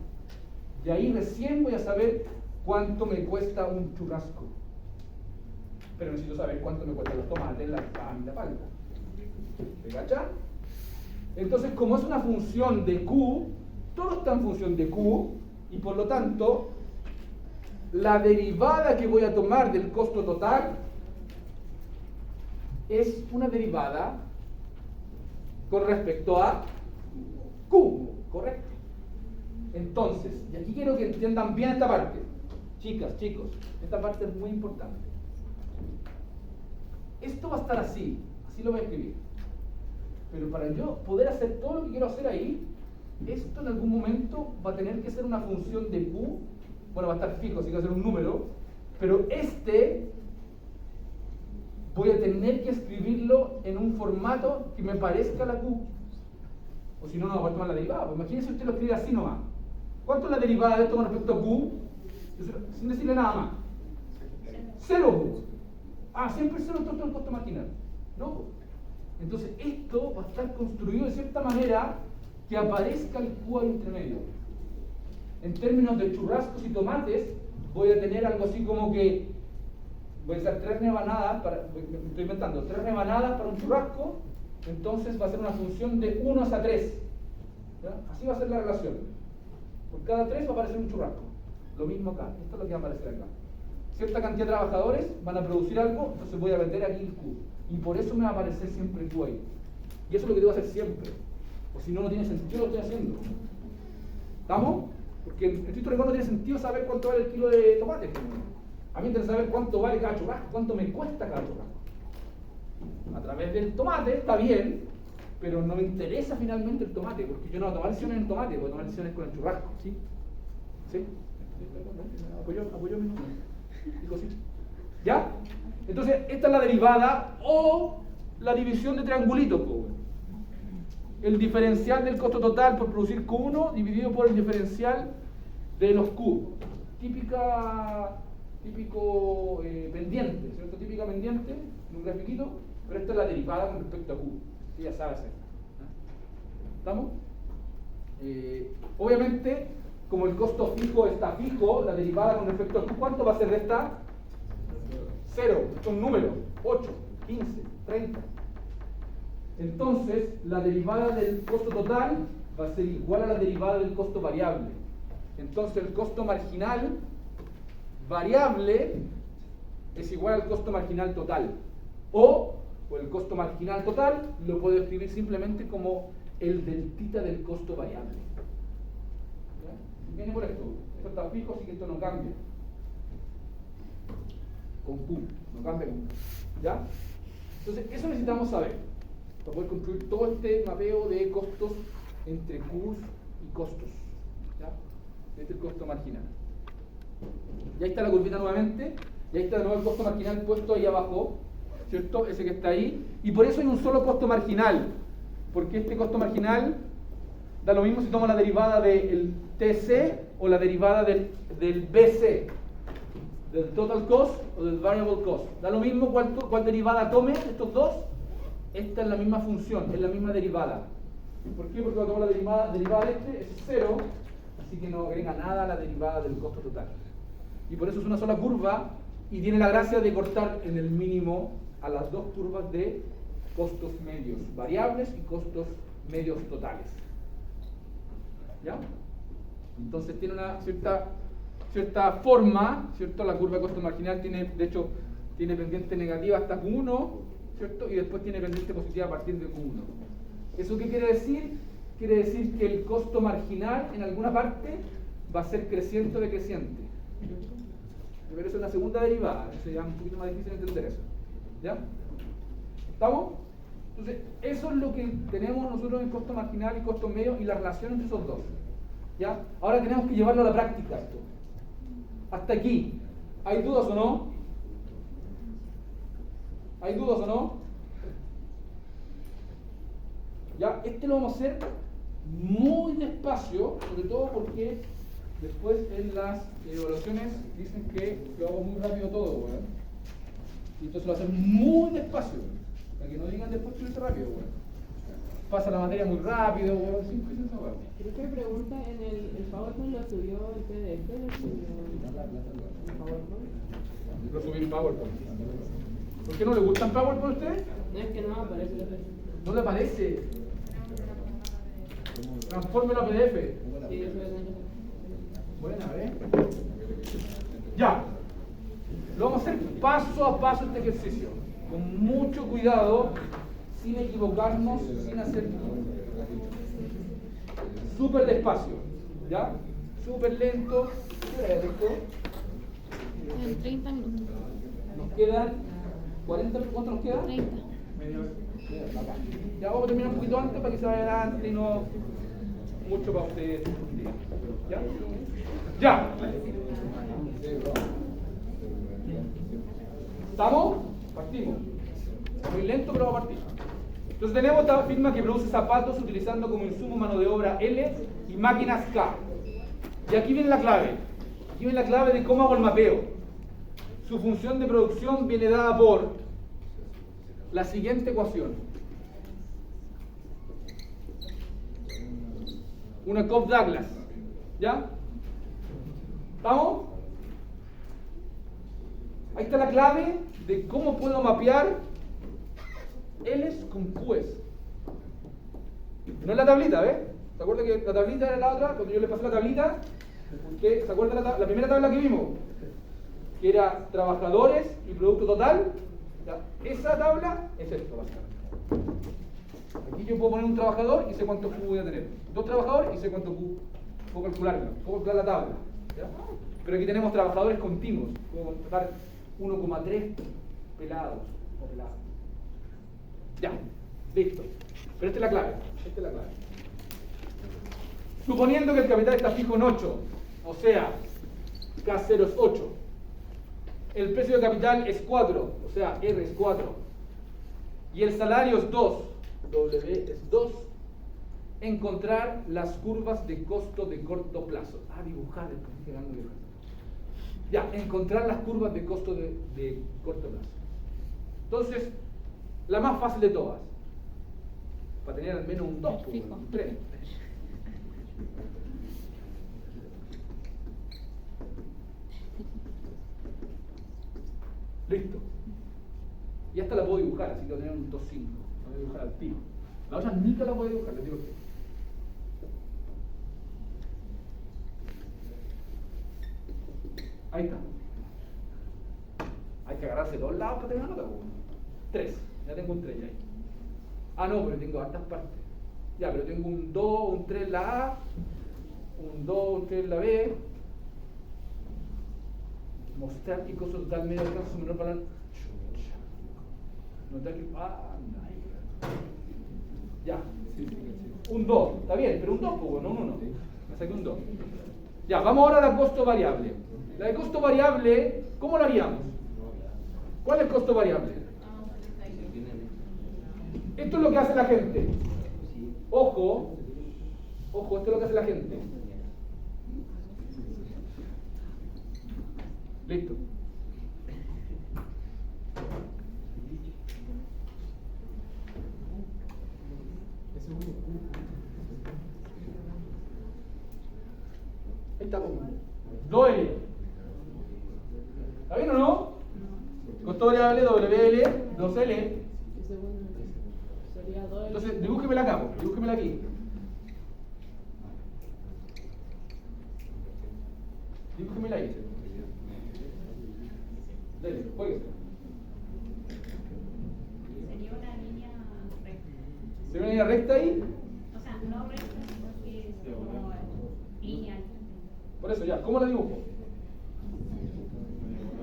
De ahí recién voy a saber cuánto me cuesta un churrasco. Pero necesito saber cuánto me cuestan los tomates, la pan y la palta. ¿Se cacha? Entonces, como es una función de Q, todo está en función de Q, y por lo tanto, la derivada que voy a tomar del costo total es una derivada con respecto a Q, ¿correcto? Entonces, y aquí quiero que entiendan bien esta parte. Chicas, chicos, esta parte es muy importante. Esto va a estar así lo voy a escribir. Pero para yo poder hacer todo lo que quiero hacer ahí, esto en algún momento va a tener que ser una función de Q. Bueno, va a estar fijo, así que va a ser un número, pero voy a tener que escribirlo en un formato que me parezca la Q. O si no, no voy a tomar la derivada. Pues imagínense usted lo escribe así nomás. ¿Cuánto es la derivada de esto con respecto a Q? Sin decirle nada más. 0. Siempre 0 es todo el costo marginal. No. Entonces esto va a estar construido de cierta manera que aparezca el Q ahí entre medio. En términos de churrascos y tomates, voy a tener algo así como que voy a hacer 3 rebanadas, me estoy inventando, 3 rebanadas para un churrasco, entonces va a ser una función de 1 hasta 3. ¿Ya? Así va a ser la relación. Por cada 3 va a aparecer un churrasco. Lo mismo acá, esto es lo que va a aparecer acá. Cierta cantidad de trabajadores van a producir algo, entonces voy a meter aquí el Q. Y por eso me va a aparecer siempre el Q ahí. Y eso es lo que debo hacer siempre. O si no, no tiene sentido lo que estoy haciendo. ¿Estamos? Porque en estricto rigor no tiene sentido saber cuánto vale el kilo de tomate. A mí me interesa saber cuánto vale cada churrasco, cuánto me cuesta cada churrasco. A través del tomate está bien, pero no me interesa finalmente el tomate, porque yo no voy a tomar decisiones en el tomate, voy a tomar decisiones con el churrasco. ¿Sí? ¿Sí? Apoyó mi nombre. Digo sí. ¿Ya? Entonces, esta es la derivada o la división de triangulitos. El diferencial del costo total por producir Q1 dividido por el diferencial de los Q. Típico pendiente, ¿cierto? Típica pendiente en un grafiquito, pero esta es la derivada con respecto a Q. Sí, ya sabes hacer. ¿Estamos? Obviamente, como el costo fijo está fijo, la derivada con respecto a Q, ¿cuánto va a ser de esta? 0, son números, 8, 15, 30. Entonces, la derivada del costo total va a ser igual a la derivada del costo variable. Entonces, el costo marginal variable es igual al costo marginal total. O el costo marginal total lo puedo escribir simplemente como el deltita del costo variable. ¿Ya? Viene por esto. Esto está fijo, así que esto no cambia. Con Q, no cambia con Q. ¿Ya? Entonces, eso necesitamos saber para poder construir todo este mapeo de costos entre Qs y costos. ¿Ya? Este es el costo marginal. Y ahí está la curvita nuevamente, y ahí está de nuevo el costo marginal puesto ahí abajo, ¿cierto? Ese que está ahí, y por eso hay un solo costo marginal, porque este costo marginal da lo mismo si tomo la derivada del TC o la derivada del BC, del total cost o del variable cost. Da lo mismo cuál derivada tome estos dos, esta es la misma función, es la misma derivada. ¿Por qué? Porque cuando tomo la derivada de este es 0, así que no agrega nada a la derivada del costo total. Y por eso es una sola curva y tiene la gracia de cortar en el mínimo a las dos curvas de costos medios variables y costos medios totales. ¿Ya? Entonces tiene una cierta forma, ¿cierto? La curva de costo marginal tiene, de hecho, tiene pendiente negativa hasta Q1, ¿cierto? Y después tiene pendiente positiva a partir de Q1. ¿Eso qué quiere decir? Quiere decir que el costo marginal en alguna parte va a ser creciente o decreciente. Pero eso es una segunda derivada, eso ya es un poquito más difícil de entender eso. ¿Ya? ¿Estamos? Entonces, eso es lo que tenemos nosotros en costo marginal y costo medio y la relación entre esos dos. ¿Ya? Ahora tenemos que llevarlo a la práctica esto. Hasta aquí. ¿Hay dudas o no? ¿Hay dudas o no? Ya, este lo vamos a hacer muy despacio, sobre todo porque después en las evaluaciones dicen que lo hago muy rápido todo, ¿verdad? Y entonces lo hacen muy despacio, para que no digan después que lo hice rápido, ¿verdad? Pasa la materia muy rápido, ¿verdad? Siempre es esa, ¿verdad? Creo que pregunta en el PowerPoint lo subió el PDF, lo subió en PowerPoint. Lo subí en PowerPoint. ¿Por qué no le gustan PowerPoint a ustedes? No es que no aparece la PDF. ¿No le aparece? Transfórmelo a PDF. Sí, eso es. Buena, ¿eh? Ya. Lo vamos a hacer paso a paso este ejercicio. Con mucho cuidado, sin equivocarnos, sin hacer súper despacio. ¿Ya? Súper lento. ¿Qué hora es esto? En 30 minutos. Nos quedan 40, ¿cuánto nos queda? 30. Media hora. Ya vamos a terminar un poquito antes para que se vaya adelante y no mucho para ustedes. ¿Ya? ¡Ya! ¿Estamos? Partimos. Muy lento, pero va a partir. Entonces tenemos esta firma que produce zapatos utilizando como insumo mano de obra L y máquinas K. Y aquí viene la clave. Aquí viene la clave de cómo hago el mapeo. Su función de producción viene dada por la siguiente ecuación. Una Cobb-Douglas. ¿Ya? ¿Estamos? Ahí está la clave de cómo puedo mapear L's con Q's. No es la tablita, ¿ves? ¿Se acuerdan que la tablita era la otra? Cuando yo les pasé la tablita, ¿se acuerdan la primera tabla que vimos? Que era trabajadores y producto total. ¿Ya? Esa tabla es esto, básicamente. Aquí yo puedo poner un trabajador y sé cuánto Q voy a tener. Dos trabajadores y sé cuánto Q. Puedo calcularlo, puedo calcular la tabla. ¿Ya? Pero aquí tenemos trabajadores continuos. Puedo contratar 1,3 pelados o peladas. Ya, listo. Pero esta es la clave. Esta es la clave. Suponiendo que el capital está fijo en 8, o sea, K0 es 8. El precio de capital es 4, o sea, R es 4. Y el salario es 2, W es 2. Encontrar las curvas de costo de corto plazo. Dibujar, estoy llegando a dibujar. Ya, encontrar las curvas de costo de corto plazo. Entonces, la más fácil de todas. Para tener al menos un 2, un 3. Listo. Y esta la puedo dibujar, así que voy a tener un 2,5. voy a dibujar al tiro. La otra nunca la voy a dibujar, les digo que. Ahí está. Hay que agarrarse de dos lados para tener una nota. 3. Ya tengo un 3 ya ahí. Ah, no, pero tengo hartas partes. Ya, pero tengo un 2, un 3 en la A, un 2, un 3 en la B. Mostrar qué cosa total medio alcance menor para la... Notar que... Ah, ya. Un 2, está bien, pero un 2, pues, no un 1. Me saqué un 2. Ya, vamos ahora a la costo variable. La de costo variable, ¿cómo la haríamos? ¿Cuál es el costo variable? Esto es lo que hace la gente. Ojo, esto es lo que hace la gente. Listo. Ahí estamos. 2L. ¿Está bien o no? Costo variable WL, 2L. Y segundo, sería 2. Entonces, dibújemela acá, dibújemela aquí. Dibújemela ahí. Dale, jueguese. Sería una línea recta. ¿Se ve una línea recta ahí? O sea, no recta, sino que es como lineal. Por eso ya, ¿cómo la dibujo?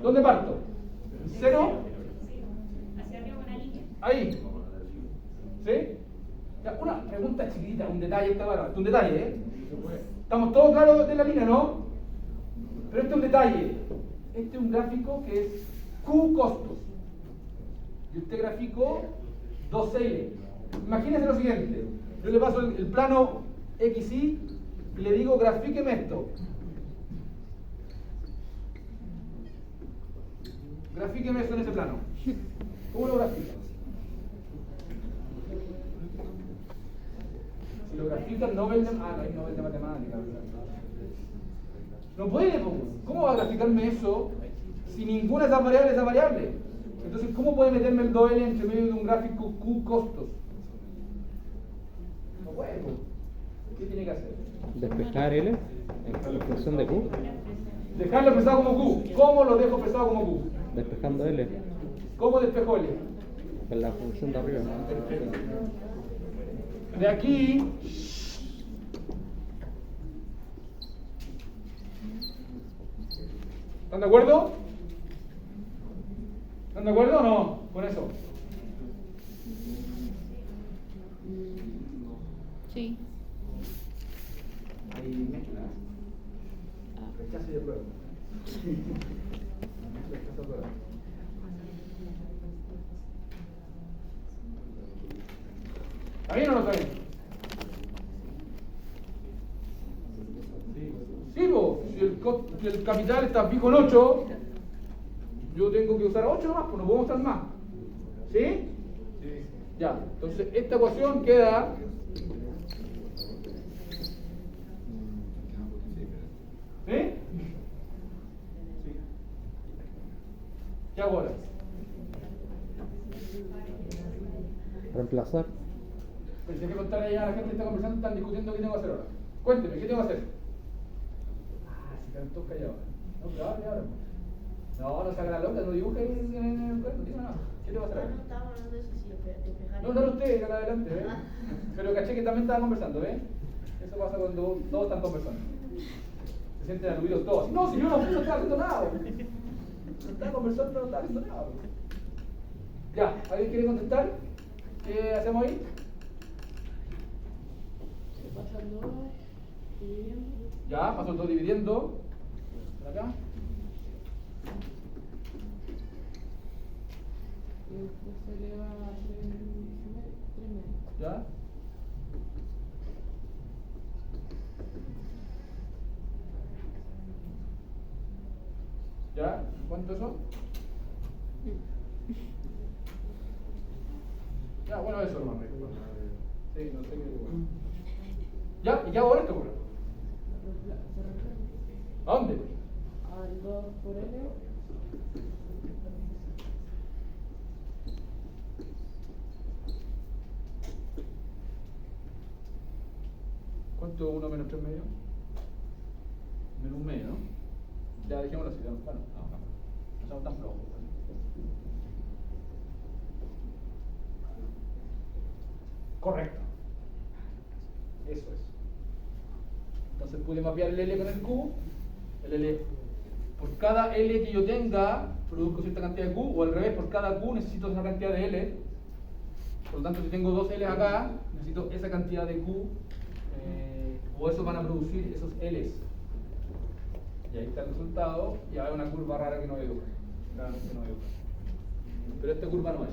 ¿Dónde parto? ¿Cero? Hacia arriba una línea. Ahí. ¿Sí? Ya, una pregunta chiquitita, un detalle, un detalle, ¿eh? ¿Estamos todos claros de la línea, no? Pero este es un detalle. Este es un gráfico que es Q costos. Y este gráfico 2L. Imagínense lo siguiente. Yo le paso el plano XY y le digo, grafíqueme esto. Grafíqueme eso en ese plano. ¿Cómo lo grafica? Si lo grafica el Nobel de... Ah, no hay Nobel de Matemáticas. No puede, ¿cómo va a graficarme eso si ninguna de esas variables es variable? Entonces, ¿cómo puede meterme el 2L entre medio de un gráfico Q costos? No puede, ¿qué tiene que hacer? Despejar L en función de Q, Dejarlo expresado como Q. ¿Cómo lo dejo expresado como Q? despejando L ¿Cómo despejo L? en la función de arriba. De aquí ¿están de acuerdo? ¿Están de acuerdo o no con eso? Sí. Ahí mezcla. Rechazo y apruebo. Rechazo y apruebo. ¿Está bien o no está bien? Sí, si el capital está fijo en 8, yo tengo que usar 8 nomás, pues no podemos usar más. ¿Sí? Sí. Ya, entonces esta ecuación queda... ¿Sí? ¿Qué hago ahora? Reemplazar. Pensé que contar allá a la gente que está conversando, están discutiendo qué tengo que hacer ahora. Cuénteme, ¿qué tengo que hacer? Ah, si están todos callados. No, pero ahora. No se haga la loca, no dibuje ahí en el cuerpo, diga nada. ¿Qué tengo que hacer ahora? No estábamos hablando de eso, sí, despejar. No era usted, era adelante, ¿eh? Pero caché que también estaba conversando, ¿eh? Eso pasa cuando todos están conversando. Se sienten aludidos todos. No, si yo no estaba haciendo nada. No estaba conversando, no estaba haciendo nada. Ya, ¿alguien quiere contestar? ¿Qué hacemos ahí? Se pasan 2 dividiendo. Ya, paso el 2 dividiendo. ¿Por acá? Y después se eleva a 3 medios. ¿Ya? ¿Ya? ¿Cuánto eso? Ya, bueno, eso lo mandé. Sí, no sé qué. Ya, ¿y qué hago ahora esto? Se reemplaza ¿A dónde? al 2 por L. ¿Cuánto es 1 menos 3 medio? Menos 1 medio, ¿no? Ya dejémoslo así, no somos tan flojos. Correcto. Eso es. Entonces pude mapear el L con el Q. El L, por cada L que yo tenga, produzco cierta cantidad de Q, o al revés, por cada Q necesito esa cantidad de L. Por lo tanto, si tengo 2 L acá, necesito esa cantidad de Q, o esos van a producir esos Ls. Y ahí está el resultado, y hay una curva rara que no veo. Claramente no veo. Pero esta curva no es.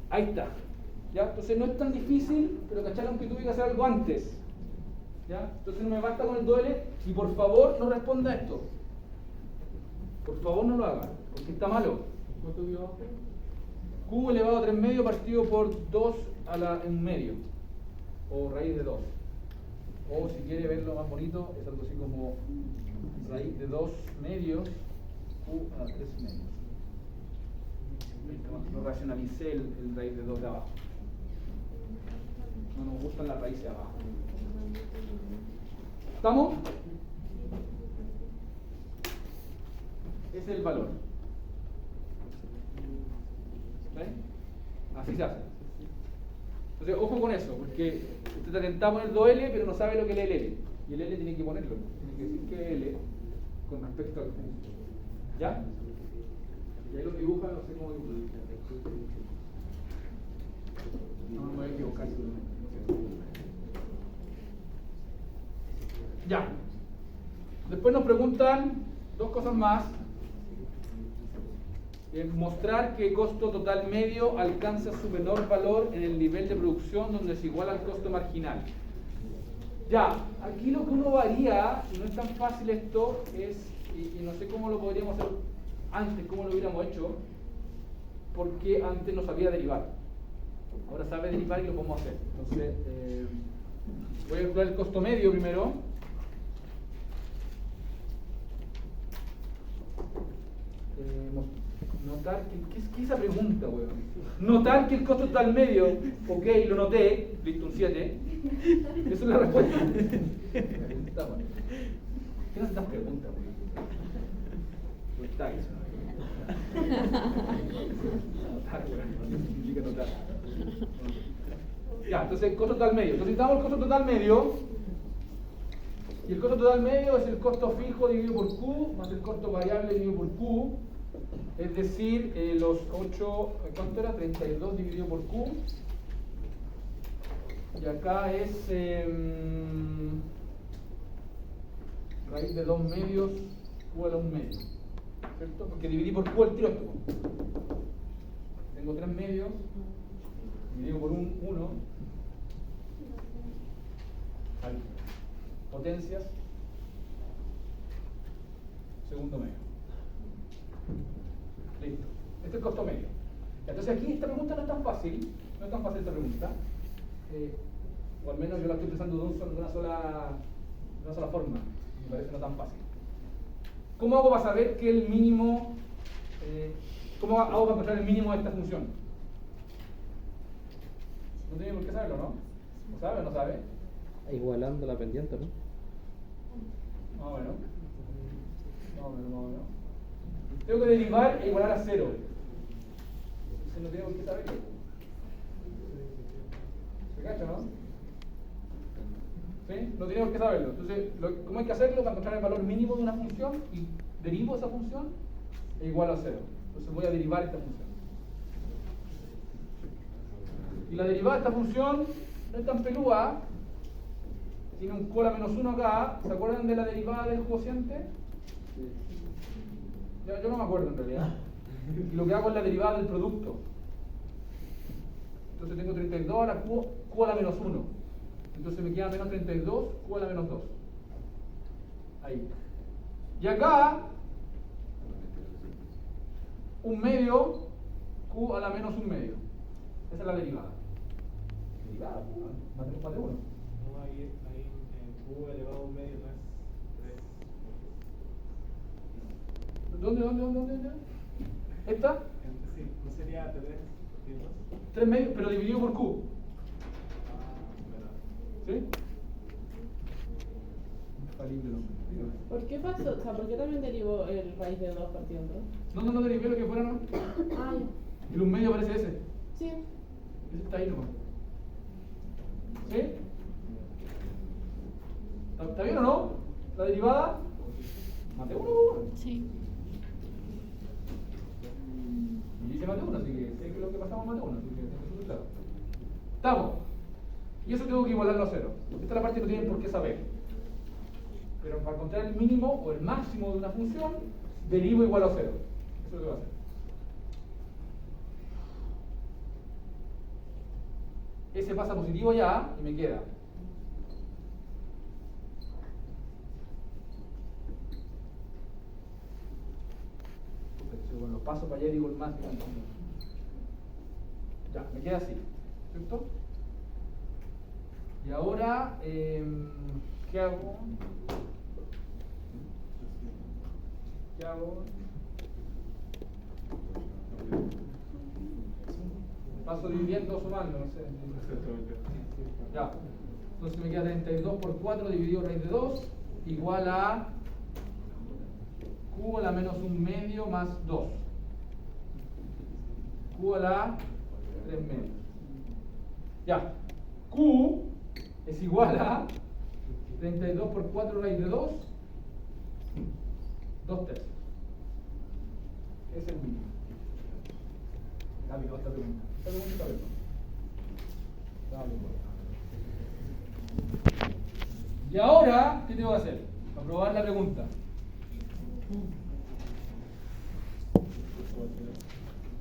Ahí está. ¿Ya? Entonces no es tan difícil, pero cacharon que tuve que hacer algo antes. ¿Ya? Entonces no me basta con el 2L, y por favor no responda esto. Por favor no lo haga, porque está malo. ¿Cuánto dio abajo? Q elevado a 3 medio partido por 2 a la 1 medio. O raíz de 2. O si quiere verlo más bonito, es algo así como raíz de 2 medios, Q a 3 medios. No racionalicé el raíz de 2 de abajo. No nos gustan las raíces de abajo. ¿Estamos? Ese es el valor. ¿Ven? Así se hace. Entonces, ojo con eso, porque usted está tentado a poner 2L, pero no sabe lo que es el L. Y el L tiene que ponerlo. Tiene que decir que es L con respecto al Q. ¿Ya? Y ahí lo dibuja, no sé cómo dibuja. No me voy a equivocar seguramente. Ya. Después nos preguntan dos cosas más. Mostrar que el costo total medio alcanza su menor valor en el nivel de producción donde es igual al costo marginal. Ya, aquí lo que uno varía, y no es tan fácil esto, es, y no sé cómo lo podríamos hacer antes, cómo lo hubiéramos hecho, porque antes no sabía derivar. Ahora sabe derivar y lo podemos hacer. Entonces, voy a calcular el costo medio primero. Notar que, ¿qué es esa pregunta, weón? Notar que el costo total medio, ok, lo noté, listo, un 7. Esa es la respuesta. Está bueno. ¿Qué no haces estas preguntas, weón? No está eso. Notar, weón, no significa notar. Ya, entonces el costo total medio. Entonces necesitamos el costo total medio. Y el costo total medio es el costo fijo dividido por Q más el costo variable dividido por Q. Es decir, los 8, ¿cuánto era? 32 dividido por Q. Y acá es raíz de 2 medios Q a la 1 medio. ¿Cierto? Porque dividí por Q el tiro esto. Tengo 3 medios, dividido por 1. Potencias. Segundo medio. Listo. Este es el costo medio. Entonces aquí esta pregunta no es tan fácil. No es tan fácil esta pregunta. O al menos yo la estoy pensando de una sola forma. Me parece no tan fácil. ¿Cómo hago para saber que el mínimo... ¿Cómo hago para encontrar el mínimo de esta función? No tiene por qué saberlo, ¿no? ¿No sabe o no sabe? Igualando la pendiente, ¿no? Más o menos. Tengo que derivar e igualar a 0. Entonces no tengo por qué saberlo. ¿Se cacha, no? ¿Sí? No tengo por qué saberlo. Entonces, ¿cómo hay que hacerlo? Para encontrar el valor mínimo de una función y derivo esa función e igualo a 0. Entonces voy a derivar esta función. Y la derivada de esta función no es tan pelúa. Tiene un Q a la menos 1 acá. ¿Se acuerdan de la derivada del cociente? Yo no me acuerdo en realidad. Y lo que hago es la derivada del producto. Entonces tengo 32 a la Q a la menos 1. Entonces me queda menos 32, Q a la menos 2. Ahí. Y acá, 1 medio, Q a la menos 1 medio. Esa es la derivada. Derivada, más 3 más de 1. No, ahí en Q elevado a 1 medio no es 3. ¿Dónde? ¿Esta? Sí, no sería 3. 3 medios, pero dividido por Q. ¿Sí? Infalible, no. ¿Por qué pasó? O sea, ¿por qué también derivó el raíz de 2 partido en 2? No derivé lo que fuera, ¿no? Ah, En un medio aparece ese. sí. Ese está ahí nomás. ¿Sí? ¿Está bien o no? La derivada. Mate uno. Sí. Y dice mate uno, así que sé que lo que pasamos mate uno, así que está súper claro. Estamos. Y eso tengo que igualarlo a cero. Esta es la parte que no tienen por qué saber. Pero para encontrar el mínimo o el máximo de una función, derivo igual a cero. Eso es lo que va a hacer. Ese pasa positivo allá y me queda. Cuando los paso para allá digo el más. Ya, me queda así. ¿Cierto? Y ahora, ¿qué hago? ¿Qué hago? Paso dividiendo o sumando, no sé. Exactamente. Ya. Entonces me queda 32 por 4 dividido raíz de 2 igual a q a la menos 1 medio más 2. Q a la 3 medios. Ya. Q es igual a 32 por 4 raíz de 2, 2 tercios. Es el mínimo. Dale, esta pregunta. Esta pregunta está bien. Dale, pues. Y ahora, ¿qué tengo que hacer? Aprobar la pregunta.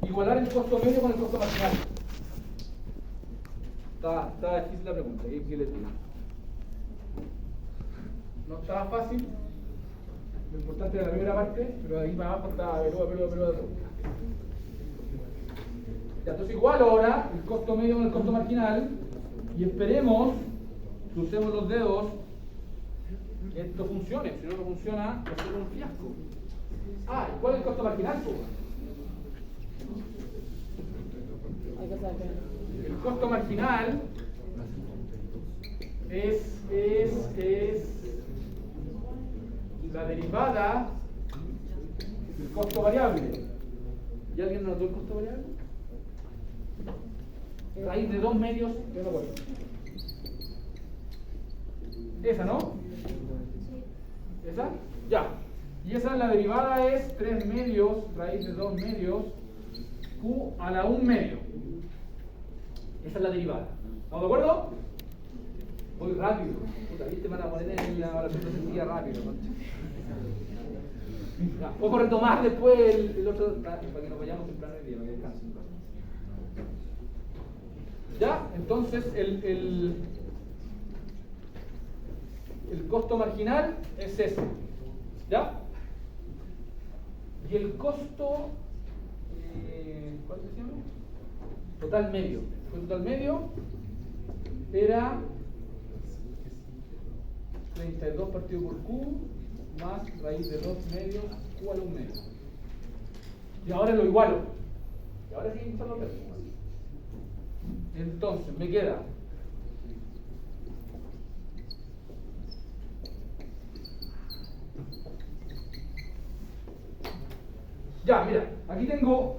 Igualar el costo medio con el costo marginal. Está difícil la pregunta, ¿qué les digo? No estaba fácil. Lo importante era la primera parte, pero ahí para abajo estaba pero. Ya, entonces igual ahora el costo medio con el costo marginal y esperemos, crucemos los dedos, que esto funcione. Si no funciona, va a ser un fiasco. Ah, ¿y cuál es el costo marginal? Hay que saber. El costo marginal es la derivada del costo variable. ¿Y alguien notó el costo variable? Raíz de 2 medios, yo no voy. ¿Esa no? ¿Esa? Ya. Y esa, la derivada es 3 medios, raíz de 2 medios, q a la 1 medio. Esa es la derivada. ¿Estamos de acuerdo? Voy rápido. Puta, ¿viste? Van a poner en la evaluación de sentido rápido, ¿no? Ya, puedo retomar después el otro, para que nos vayamos temprano el día, para que descansen. Ya, entonces el costo marginal es ese. ¿Ya? Y el costo, ¿cuál se llama? Total medio. El total medio era 32 partido por q más raíz de 2 medios q a la 1 medio. Y ahora lo igualo. Y ahora sí son los términos. Entonces me queda ya, mira, aquí tengo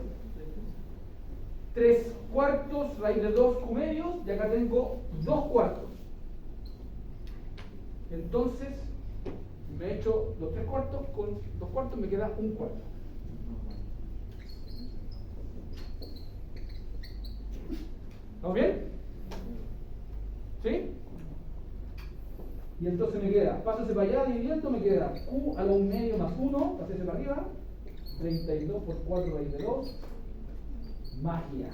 3 cuartos raíz de 2 q medios y acá tengo 2 cuartos. Entonces me he hecho los 3 cuartos con 2 cuartos, me queda 1 cuarto. ¿Estamos bien? ¿Sí? Y entonces me queda, pásase para allá dividiendo, me queda q a la 1 medio más 1, pásese para arriba, 32 por 4 raíz de 2, magia.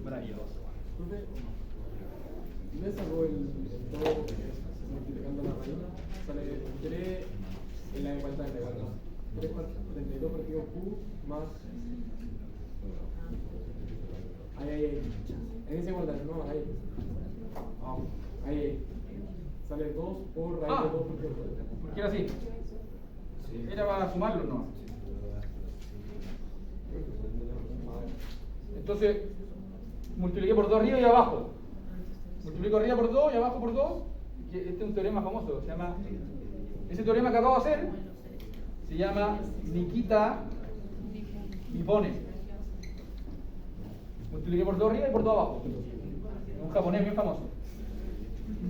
Maravilloso. Profe, me sacó el todo multiplicando la raíz, sale 3 en la igualdad de la igualdad. 32 partido q más. Ahí. En esa igualdad, no, ahí. Ahí. Sale 2 por raíz de 2 partido q. ¿Por qué era así? Era para sumarlo, ¿no? Entonces, multipliqué por 2 arriba y abajo. Multiplico arriba por 2 y abajo por 2. Este es un teorema famoso. Se llama, ese teorema que acabo de hacer se llama Nikita Nippone. Multipliqué por 2 arriba y por 2 abajo. Un japonés bien famoso.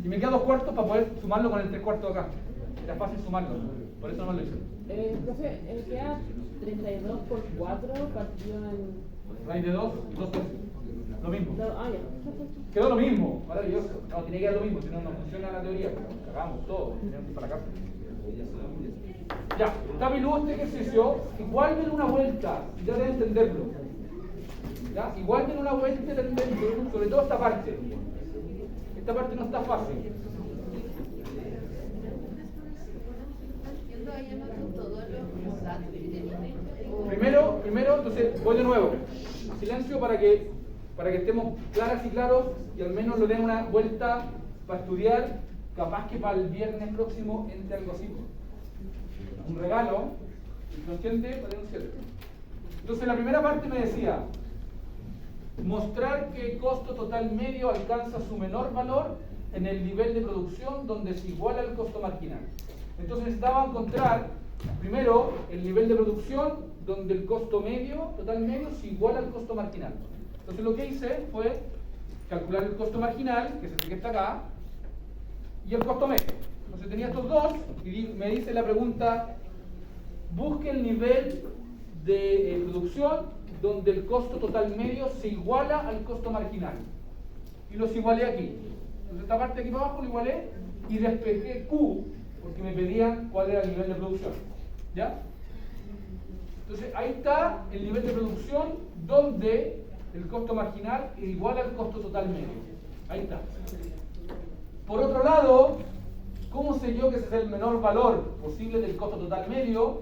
Y me queda 2 cuartos para poder sumarlo con el 3 cuartos acá. Era fácil sumarlo, por eso no lo hice. Profe, queda 32 por 4 partido en... Raíz de 2, 2 tercios. Lo mismo. Ya. Quedó lo mismo, maravilloso. No, tiene que quedar lo mismo, si no, no funciona la teoría. Cagamos todo, tenemos que ir para la casa. Ya, Camilo, este ejercicio, igual den una vuelta, ya deben entenderlo. ¿Ya? Igual den una vuelta y entenderlo, sobre todo esta parte. Esta parte no está fácil. Entiendo, ahí anoto todos los datos que tenía. Primero, entonces voy de nuevo. Silencio para que estemos claras y claros y al menos lo den una vuelta para estudiar. Capaz que para el viernes próximo entre algo así. Un regalo, ¿lo entiende? Para un 7. Entonces la primera parte me decía mostrar que el costo total medio alcanza su menor valor en el nivel de producción donde se iguala el costo marginal. Entonces necesitaba encontrar primero el nivel de producción donde el costo medio, total medio, se iguala al costo marginal. Entonces lo que hice fue calcular el costo marginal, que es el que está acá, y el costo medio. Entonces tenía estos dos y me dice la pregunta, busque el nivel de producción donde el costo total medio se iguala al costo marginal. Y los igualé aquí. Entonces esta parte de aquí para abajo lo igualé y despejé Q, porque me pedían cuál era el nivel de producción. ¿Ya? Entonces ahí está el nivel de producción donde el costo marginal es igual al costo total medio. Ahí está. Por otro lado, ¿cómo sé yo que ese es el menor valor posible del costo total medio?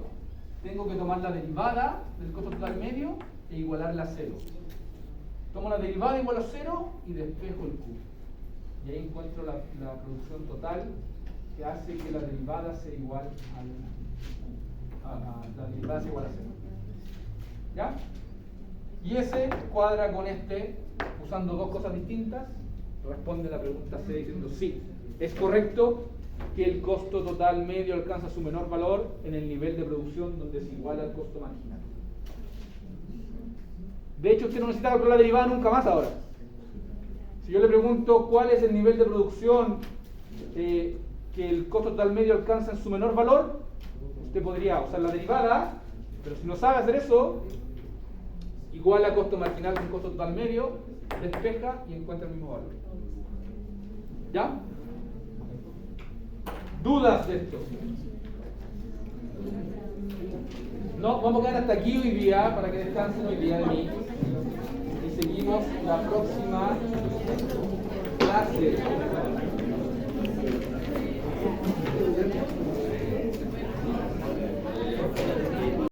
Tengo que tomar la derivada del costo total medio e igualarla a 0. Tomo la derivada igual a 0 y despejo el Q. Y ahí encuentro la producción total que hace que la derivada sea igual la derivada sea igual a 0. ¿Ya? Y ese cuadra con este, usando dos cosas distintas, responde la pregunta C diciendo sí, es correcto que el costo total medio alcanza su menor valor en el nivel de producción donde se iguala el costo marginal. De hecho, usted no necesita calcular la derivada nunca más ahora. Si yo le pregunto cuál es el nivel de producción que el costo total medio alcanza en su menor valor, usted podría usar la derivada, pero si no sabe hacer eso, igual a costo marginal con costo total medio, despeja y encuentra el mismo valor. ¿Ya? ¿Dudas de esto? No, vamos a quedar hasta aquí hoy día para que descansen hoy día de mí. Y seguimos la próxima clase.